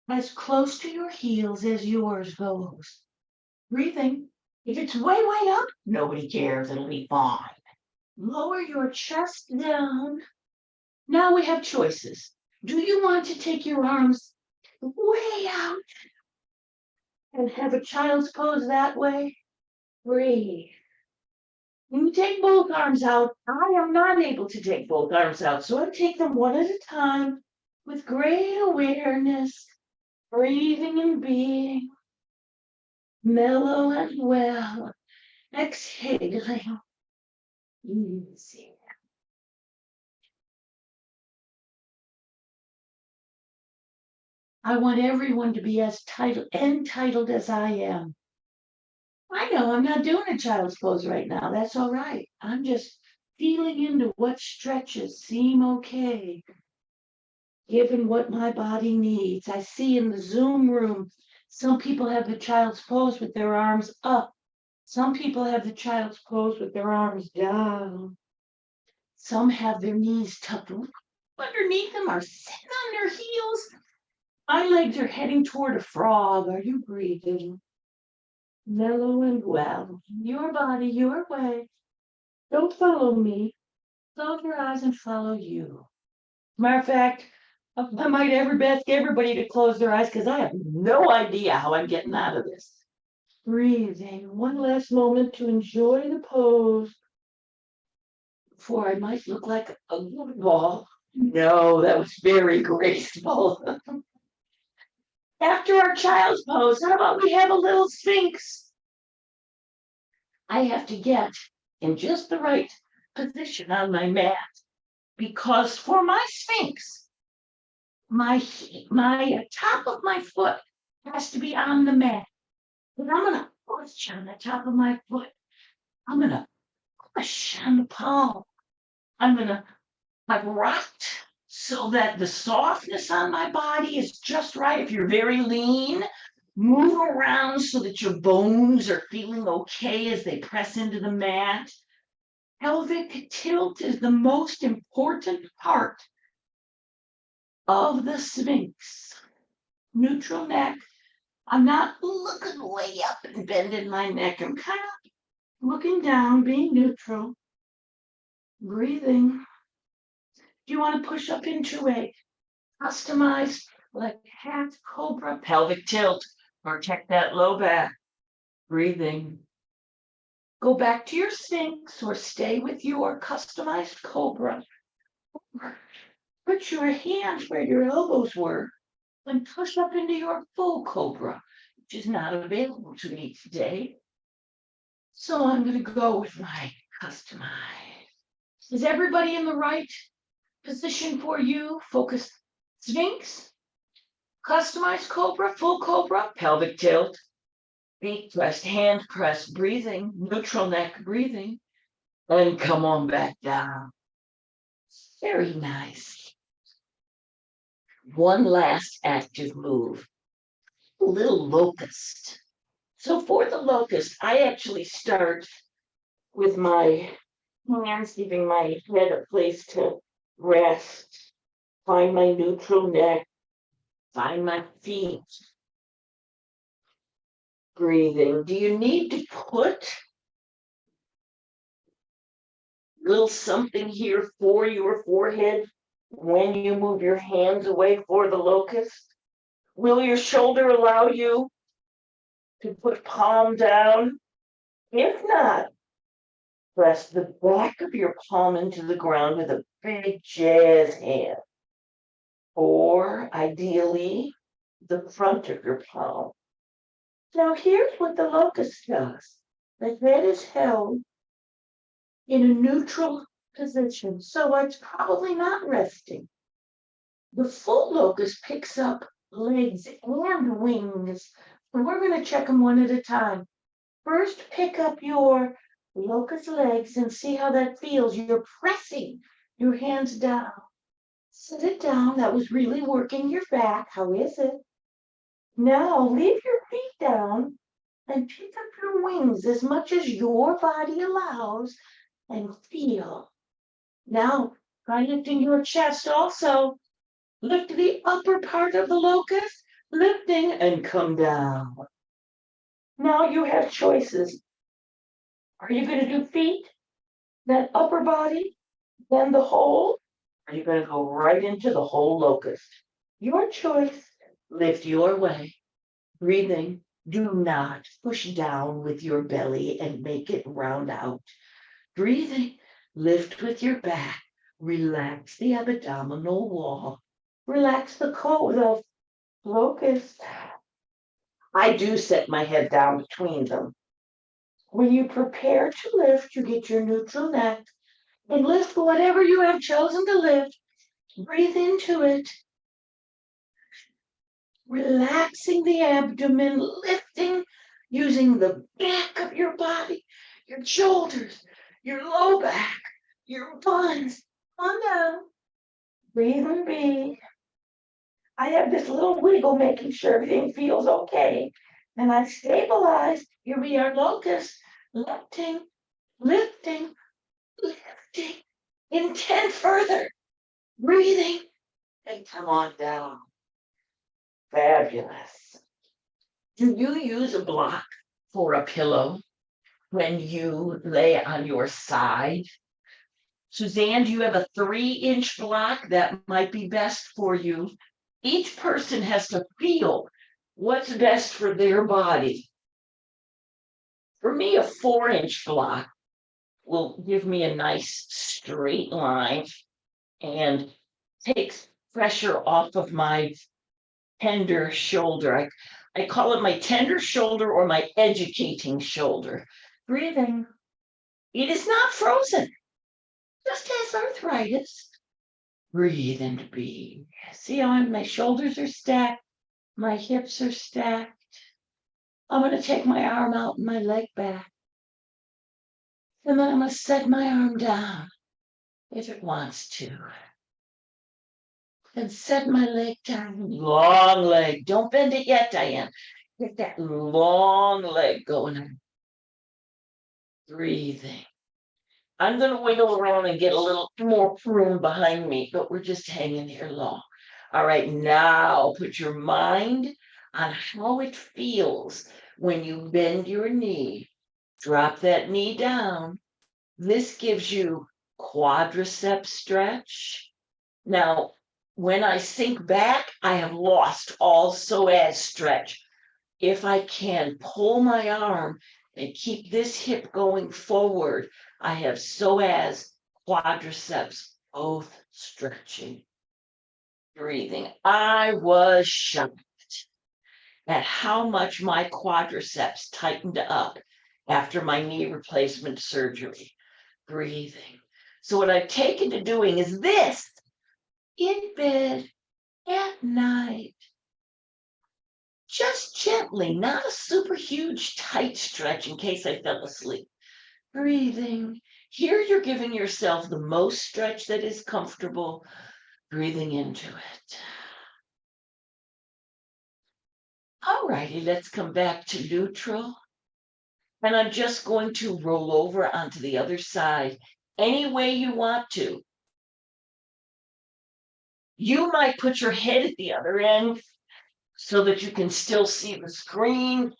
as close to your heels as yours goes. Breathing. If it's way, way up, nobody cares. It'll be fine. Lower your chest down. Now we have choices. Do you want to take your arms way out and have a child's pose that way? Breathe. You take both arms out. I am not able to take both arms out, so I take them one at a time with great awareness, breathing and being mellow and well, exhaling easy. I want everyone to be as entitled as I am. I know I'm not doing a child's pose right now. That's all right. I'm just feeling into what stretches seem okay, given what my body needs. I see in the Zoom room, some people have the child's pose with their arms up. Some people have the child's pose with their arms down. Some have their knees tucked underneath them, are sitting on their heels. My legs are heading toward a frog. Are you breathing? Mellow and well. Your body, your way. Don't follow me. Close your eyes and follow you. Matter of fact, I might ask everybody to close their eyes because I have no idea how I'm getting out of this. Breathing. One last moment to enjoy the pose before I might look like a ball. No, that was very graceful. After our child's pose, how about we have a little sphinx? I have to get in just the right position on my mat because for my sphinx, my top of my foot has to be on the mat. But I'm gonna push on the top of my foot. I'm gonna push on the palm. I've rocked so that the softness on my body is just right. If you're very lean, move around so that your bones are feeling okay as they press into the mat. Pelvic tilt is the most important part of the Sphinx. Neutral neck. I'm not looking way up and bending my neck. I'm kind of looking down, being neutral. Breathing. Do you want to push up into a customized like half cobra pelvic tilt or check that low back? Breathing. Go back to your Sphinx or stay with your customized cobra. Put your hands where your elbows were and push up into your full cobra, which is not available to me today. So I'm going to go with my customized. Is everybody in the right position for you? Focus Sphinx, customized cobra, full cobra, pelvic tilt, feet pressed, hand pressed, breathing, neutral neck breathing, and come on back down. Very nice. One last active move, a little locust. So for the locust, I actually start with my hands, giving my head a place to rest, find my neutral neck, find my feet, breathing. Do you need to put a little something here for your forehead when you move your hands away for the locust? Will your shoulder allow you to put palm down? If not, press the back of your palm into the ground with a big jazz hand. Or ideally, the front of your palm. Now here's what the locust does. The head is held in a neutral position, so it's probably not resting. The full locust picks up legs and wings. And we're going to check them one at a time. First, pick up your locust legs and see how that feels. You're pressing your hands down. Sit it down. That was really working your back. How is it? Now leave your feet down and pick up your wings as much as your body allows and feel. Now try lifting your chest also. Lift the upper part of the locust, lifting and come down. Now you have choices. Are you going to do feet, then upper body, then the whole? Are you going to go right into the whole locust? Your choice. Lift your way. Breathing. Do not push down with your belly and make it round out. Breathing, lift with your back, relax the abdominal wall, relax the core, locust. I do set my head down between them. When you prepare to lift, you get your neutral neck and lift whatever you have chosen to lift. Breathe into it, relaxing the abdomen, lifting using the back of your body, your shoulders, your low back, your buns. On down. Breathe and be. I have this little wiggle making sure everything feels okay. And I stabilize. Here we are, locust, lifting, lifting, lifting. In 10 further. Breathing and come on down. Fabulous. Do you use a block for a pillow when you lay on your side? Suzanne, do you have a 3-inch block? That might be best for you. Each person has to feel what's best for their body. For me, a 4-inch block will give me a nice straight line and takes pressure off of my tender shoulder. I call it my tender shoulder or my educating shoulder. Breathing. It is not frozen, just has arthritis. Breathe and be. See how my shoulders are stacked, my hips are stacked. I'm going to take my arm out and my leg back. And then I'm going to set my arm down if it wants to. And set my leg down. Long leg. Don't bend it yet, Diane. Get that long leg going. Breathing. I'm going to wiggle around and get a little more room behind me, but we're just hanging here long. All right, now put your mind on how it feels when you bend your knee. Drop that knee down. This gives you quadricep stretch. Now, when I sink back, I have lost all psoas stretch. If I can pull my arm and keep this hip going forward, I have psoas, quadriceps, both stretching. Breathing. I was shocked at how much my quadriceps tightened up after my knee replacement surgery. Breathing. So what I've taken to doing is this in bed at night. Just gently, not a super huge tight stretch in case I fell asleep. Breathing. Here you're giving yourself the most stretch that is comfortable. Breathing into it. All righty, let's come back to neutral. And I'm just going to roll over onto the other side any way you want to. You might put your head at the other end so that you can still see the screen.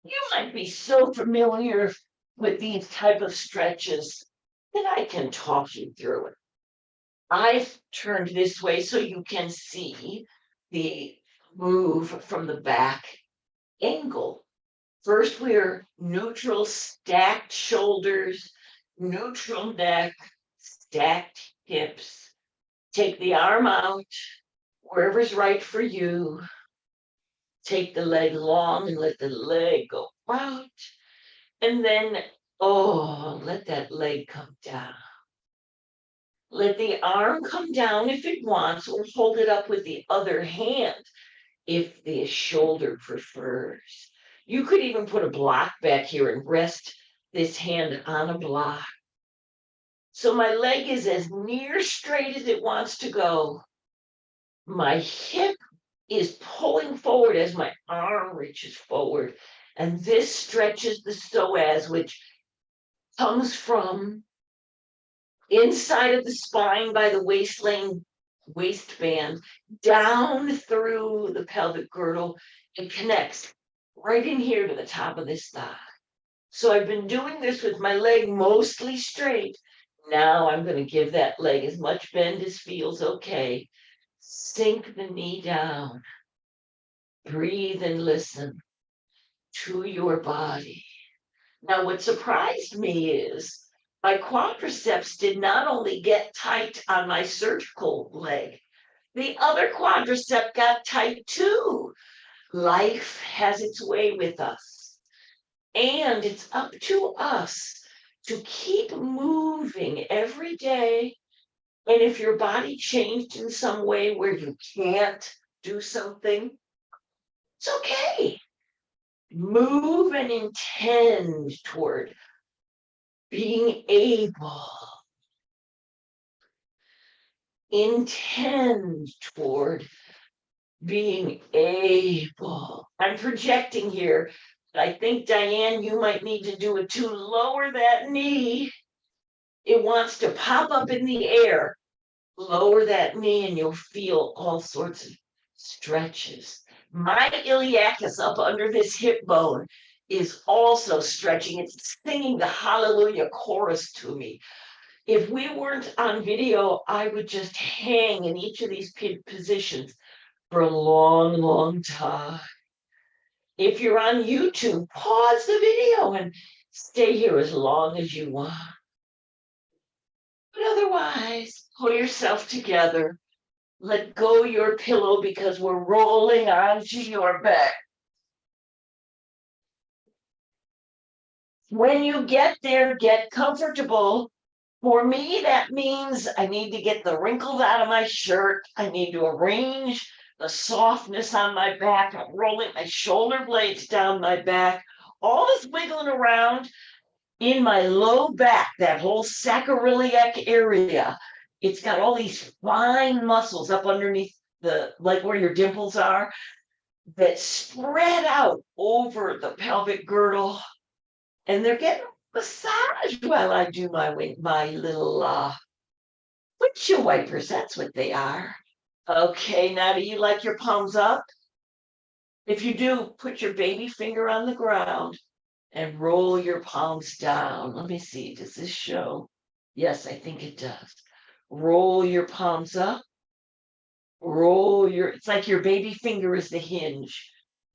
You might be so familiar with these type of stretches that I can talk you through it. I've turned this way so you can see the move from the back angle. First, we're neutral, stacked shoulders, neutral neck, stacked hips. Take the arm out, wherever's right for you. Take the leg long and let the leg go out. And then, let that leg come down. Let the arm come down if it wants, or hold it up with the other hand if the shoulder prefers. You could even put a block back here and rest this hand on a block. So my leg is as near straight as it wants to go. My hip is pulling forward as my arm reaches forward. And this stretches the psoas, which comes from inside of the spine by the waistband, down through the pelvic girdle, and connects right in here to the top of this thigh. So I've been doing this with my leg mostly straight. Now I'm going to give that leg as much bend as feels okay. Sink the knee down. Breathe and listen to your body. Now, what surprised me is My quadriceps did not only get tight on my surgical leg, the other quadricep got tight too. Life has its way with us, and it's up to us to keep moving every day. And if your body changed in some way where you can't do something, it's okay. Move and intend toward being able. Intend toward being able. I'm projecting here. I think, Diane, you might need to do it too. Lower that knee. It wants to pop up in the air. Lower that knee and you'll feel all sorts of stretches. My iliacus up under this hip bone is also stretching. It's singing the hallelujah chorus to me. If we weren't on video, I would just hang in each of these positions for a long, long time. If you're on YouTube, pause the video and stay here as long as you want. But otherwise, pull yourself together. Let go your pillow because we're rolling onto your back. When you get there, get comfortable. For me, that means I need to get the wrinkles out of my shirt. I need to arrange the softness on my back. I'm rolling my shoulder blades down my back. All this wiggling around in my low back, that whole sacroiliac area. It's got all these fine muscles up underneath like where your dimples are, that spread out over the pelvic girdle. And they're getting massaged while I do my little windshield wipers. That's what they are. Okay, now do you like your palms up? If you do, put your baby finger on the ground and roll your palms down. Let me see, does this show? Yes, I think it does. Roll your palms up. It's like your baby finger is the hinge.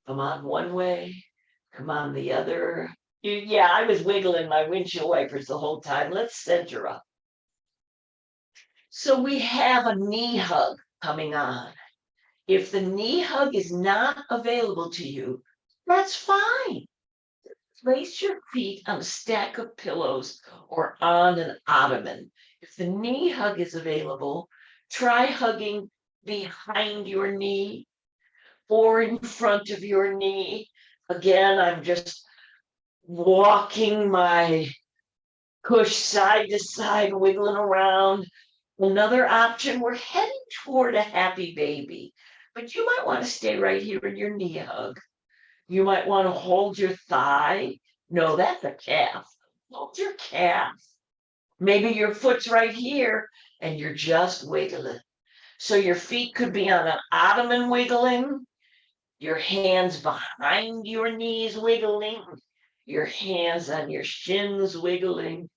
Come on one way, come on the other. Yeah, I was wiggling my windshield wipers the whole time. Let's center up. So we have a knee hug coming on. If the knee hug is not available to you, that's fine. Place your feet on a stack of pillows or on an ottoman. If the knee hug is available, try hugging behind your knee or in front of your knee. Again, I'm just walking my push side to side, wiggling around. Another option, we're heading toward a happy baby, but you might want to stay right here in your knee hug. You might want to hold your thigh. No, that's a calf. Hold your calf. Maybe your foot's right here and you're just wiggling. So your feet could be on an ottoman wiggling, your hands behind your knees wiggling, your hands on your shins wiggling.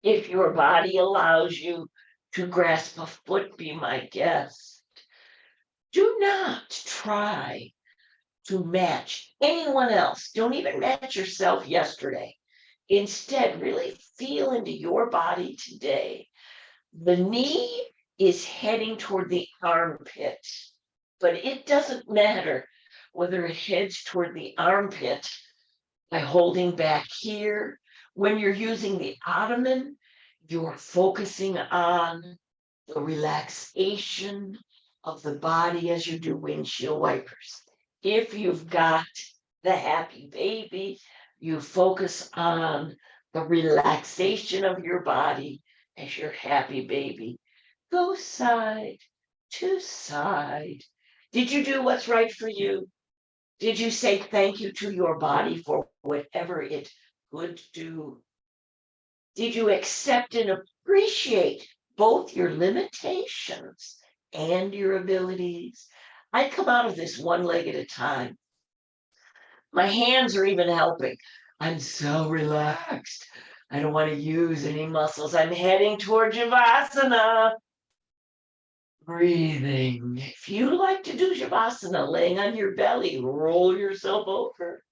If your body allows you to grasp a foot, be my guest. Do not try to match anyone else. Don't even match yourself yesterday. Instead, really feel into your body today. The knee is heading toward the armpit, but it doesn't matter whether it heads toward the armpit by holding back here. When you're using the ottoman, you're focusing on the relaxation of the body as you do windshield wipers. If you've got the happy baby, you focus on the relaxation of your body as your happy baby. Go side to side. Did you do what's right for you? Did you say thank you to your body for whatever it could do? Did you accept and appreciate both your limitations and your abilities? I come out of this one leg at a time. My hands are even helping. I'm so relaxed. I don't want to use any muscles. I'm heading toward Shavasana. Breathing. If you like to do Shavasana, laying on your belly, roll yourself over.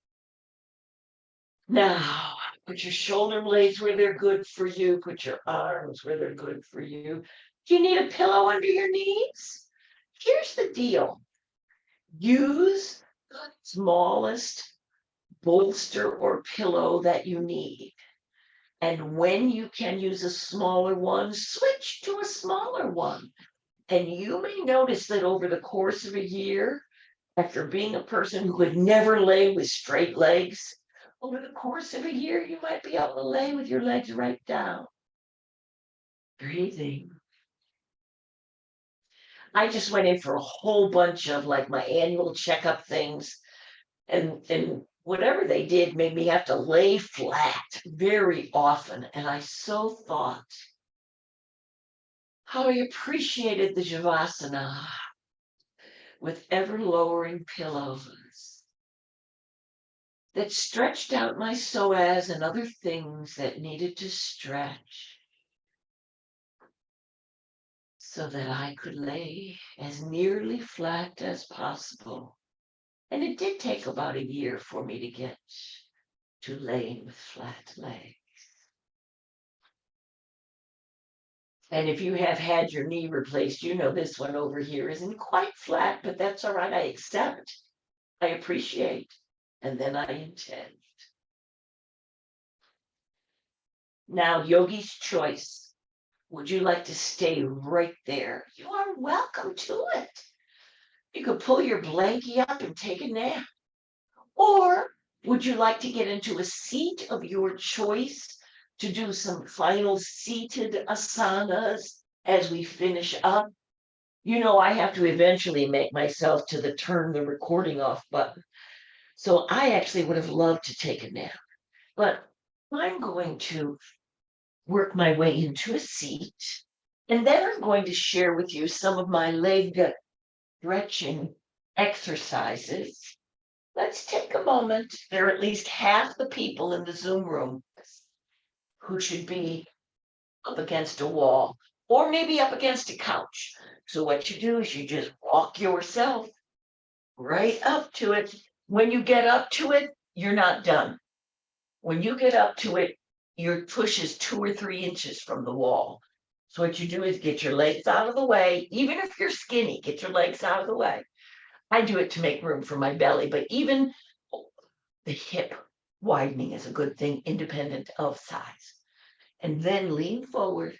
Now, Put your shoulder blades where they're good for you. Put your arms where they're good for you. Do you need a pillow under your knees? Here's the deal. Use the smallest bolster or pillow that you need. And when you can use a smaller one, switch to a smaller one. And you may notice that over the course of a year, after being a person who could never lay with straight legs, over the course of a year, you might be able to lay with your legs right down. Breathing. I just went in for a whole bunch of like my annual checkup things, and whatever they did made me have to lay flat very often. And I so thought how I appreciated the Shavasana with ever lowering pillows that stretched out my psoas and other things that needed to stretch so that I could lay as nearly flat as possible. And it did take about a year for me to get to laying with flat legs. And if you have had your knee replaced, you know this one over here isn't quite flat, but that's all right. I accept, I appreciate, and then I intend. Now, yogi's choice. Would you like to stay right there? You are welcome to it. You could pull your blankie up and take a nap. Or would you like to get into a seat of your choice to do some final seated asanas as we finish up? You know, I have to eventually make myself to the turn the recording off button. So I actually would have loved to take a nap, but I'm going to work my way into a seat. And then I'm going to share with you some of my leg stretching exercises. Let's take a moment. There are at least half the people in the Zoom room who should be up against a wall or maybe up against a couch. So what you do is you just walk yourself right up to it. When you get up to it, you're not done. When you get up to it, your push is 2 or 3 inches from the wall. So what you do is get your legs out of the way. Even if you're skinny, get your legs out of the way. I do it to make room for my belly, but even the hip widening is a good thing, independent of size. And then lean forward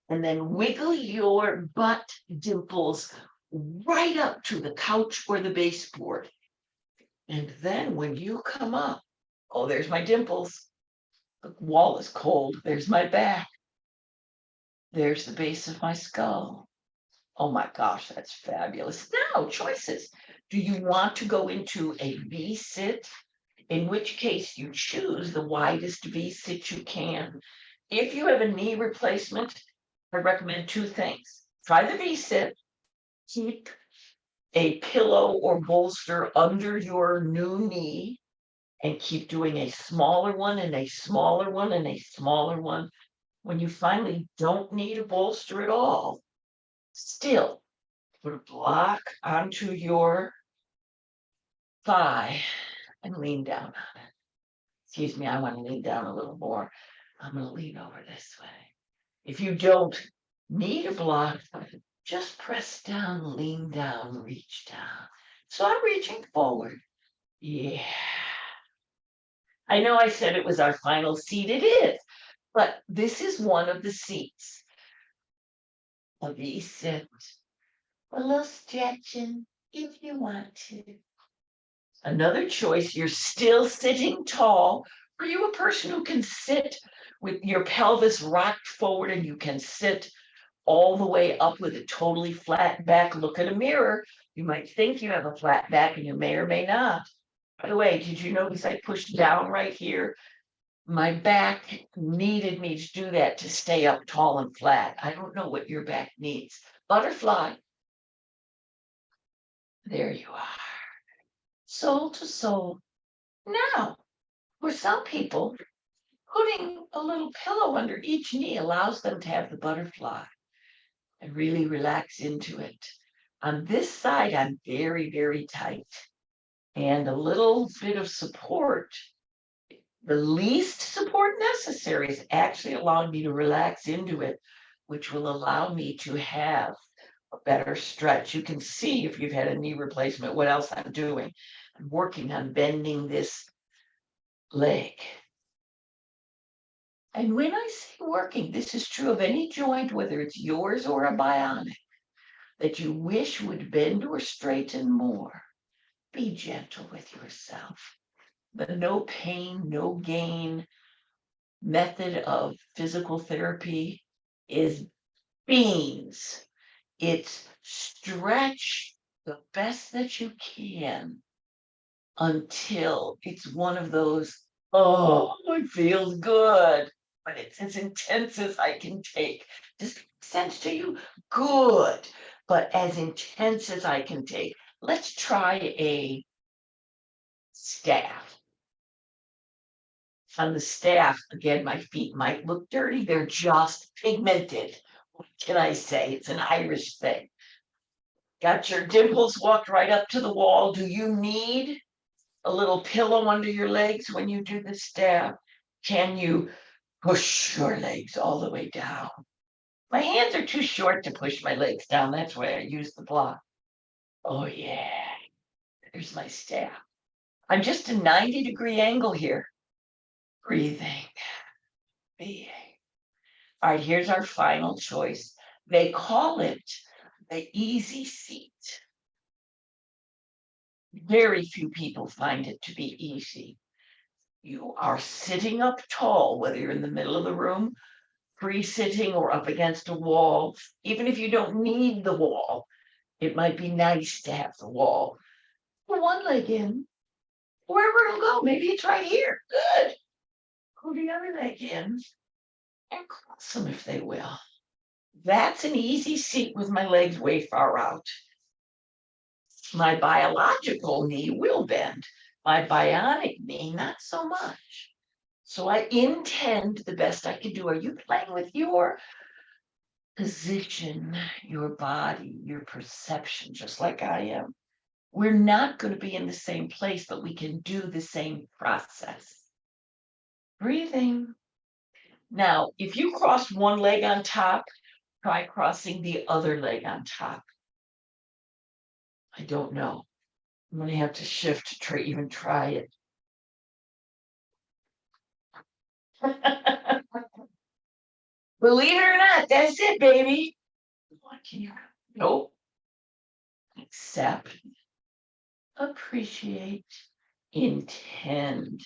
and then wiggle your butt dimples right up to the couch or the baseboard. And then when you come up, oh, there's my dimples. The wall is cold. There's my back. There's the base of my skull. Oh my gosh, that's fabulous. Now, choices. Do you want to go into a V-sit? In which case you choose the widest V-sit you can. If you have a knee replacement, I recommend 2 things. Try the V-sit. Keep a pillow or bolster under your new knee and keep doing a smaller one and a smaller one and a smaller one. When you finally don't need a bolster at all, still put a block onto your thigh and lean down on it. Excuse me, I want to lean down a little more. I'm going to lean over this way. If you don't need a block, just press down, lean down, reach down. So I'm reaching forward. Yeah. I know I said it was our final seat. It is, but this is one of the seats. A V-sit. A little stretching if you want to. Another choice, you're still sitting tall. Are you a person who can sit with your pelvis rocked forward and you can sit all the way up with a totally flat back? Look at a mirror. You might think you have a flat back and you may or may not. By the way, did you notice I pushed down right here? My back needed me to do that to stay up tall and flat. I don't know what your back needs. Butterfly. There you are. Soul to soul. Now, for some people, putting a little pillow under each knee allows them to have the butterfly and really relax into it. On this side, I'm very, very tight. And a little bit of support The least support necessary is actually allowing me to relax into it, which will allow me to have a better stretch. You can see if you've had a knee replacement, what else I'm doing. I'm working on bending this leg. And when I say working, this is true of any joint, whether it's yours or a bionic, that you wish would bend or straighten more. Be gentle with yourself. The no pain, no gain method of physical therapy is beans. It's stretch the best that you can until it's one of those, oh, it feels good, but it's as intense as I can take. Does that make sense to you? Good, but as intense as I can take. Let's try a staff. On the staff, again, my feet might look dirty. They're just pigmented. What can I say? It's an Irish thing. Got your dimples walked right up to the wall. Do you need a little pillow under your legs when you do the staff? Can you push your legs all the way down? My hands are too short to push my legs down. That's why I use the block. Oh, yeah. There's my staff. I'm just a 90-degree angle here. Breathing. Being. All right, here's our final choice. They call it the easy seat. Very few people find it to be easy. You are sitting up tall, whether you're in the middle of the room, free sitting, or up against a wall. Even if you don't need the wall, it might be nice to have the wall. Put one leg in, wherever it'll go. Maybe it's right here. Good. Put the other leg in and cross them if they will. That's an easy seat with my legs way far out. My biological knee will bend. My bionic knee, not so much. So I intend the best I can do. Are you playing with your position, your body, your perception, just like I am? We're not going to be in the same place, but we can do the same process. Breathing. Now, if you cross one leg on top, try crossing the other leg on top. I don't know. I'm going to have to shift to try, even try it. Believe it or not, that's it, baby. What can you? Nope. Accept, appreciate, intend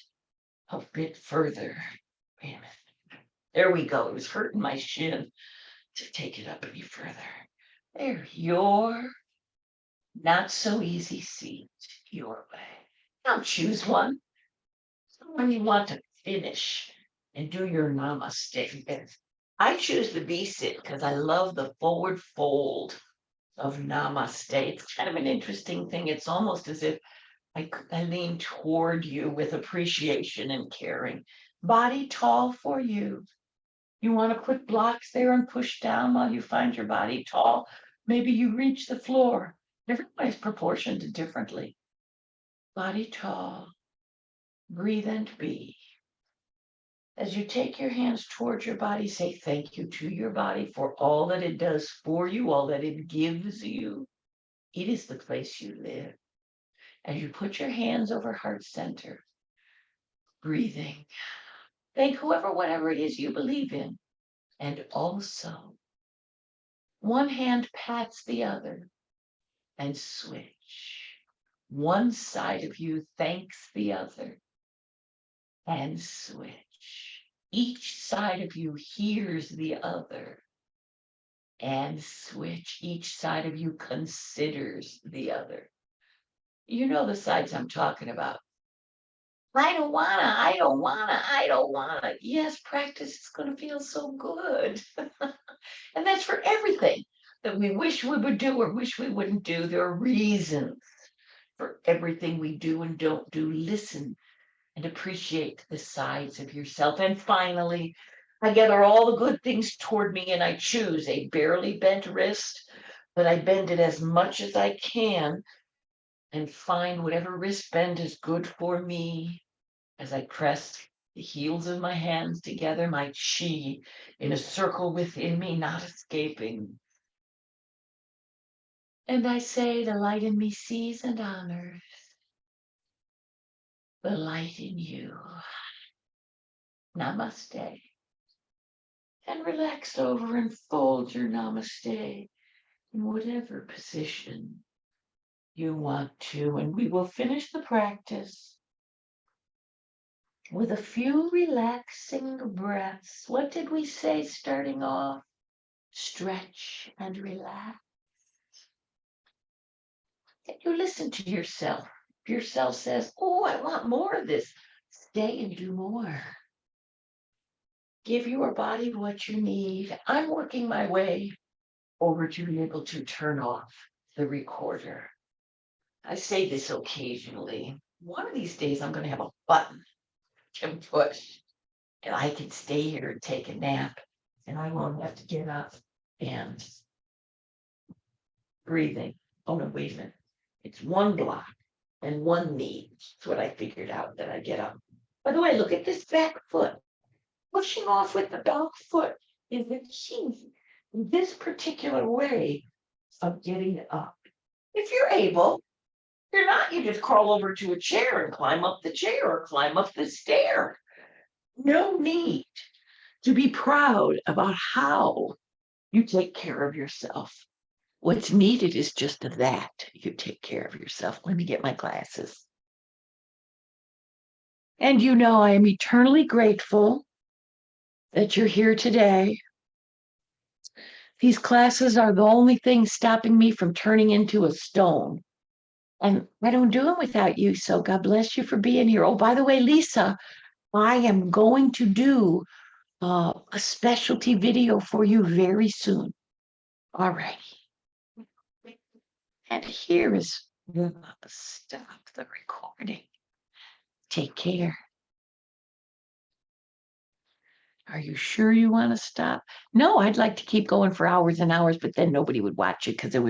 a bit further. Wait a minute. There we go. It was hurting my shin to take it up any further. There, your not so easy seat your way. Now choose one. When you want to finish and do your namaste. I choose the B sit because I love the forward fold of namaste. It's kind of an interesting thing. It's almost as if I lean toward you with appreciation and caring. Body tall for you. You want to put blocks there and push down while you find your body tall. Maybe you reach the floor. Everybody's proportioned differently. Body tall. Breathe and be. As you take your hands towards your body, say thank you to your body for all that it does for you, all that it gives you. It is the place you live. As you put your hands over heart center, breathing, thank whoever, whatever it is you believe in. And also, one hand pats the other and switch. One side of you thanks the other and switch. Each side of you hears the other and switch. Each side of you considers the other. You know the sides I'm talking about. I don't wanna, I don't wanna, I don't wanna. Yes, practice is gonna feel so good. And that's for everything that we wish we would do or wish we wouldn't do. There are reasons for everything we do and don't do. Listen and appreciate the sides of yourself. And finally, I gather all the good things toward me and I choose a barely bent wrist, but I bend it as much as I can and find whatever wrist bend is good for me as I press the heels of my hands together, my chi in a circle within me, not escaping. And I say, the light in me sees and honors the light in you. Namaste. And relax over and fold your namaste in whatever position you want to. And we will finish the practice with a few relaxing breaths. What did we say starting off? Stretch and relax. And you listen to yourself. If yourself says, oh, I want more of this, stay and do more. Give your body what you need. I'm working my way over to be able to turn off the recorder. I say this occasionally. One of these days, I'm going to have a button to push, and I can stay here and take a nap, and I won't have to get up and breathing. Oh, no, wait a minute. It's one block and one knee. That's what I figured out that I get up. By the way, look at this back foot. Pushing off with the back foot is the key in this particular way of getting up. If you're able, if you're not, you just crawl over to a chair and climb up the chair or climb up the stair. No need to be proud about how you take care of yourself. What's needed is just that you take care of yourself. Let me get my glasses. And you know, I am eternally grateful that you're here today. These classes are the only thing stopping me from turning into a stone. And I don't do them without you. So God bless you for being here. Oh, by the way, Lisa, I am going to do a specialty video for you very soon. All right. And here is stop the recording. Take care. Are you sure you want to stop? No, I'd like to keep going for hours and hours, but then nobody would watch it because it would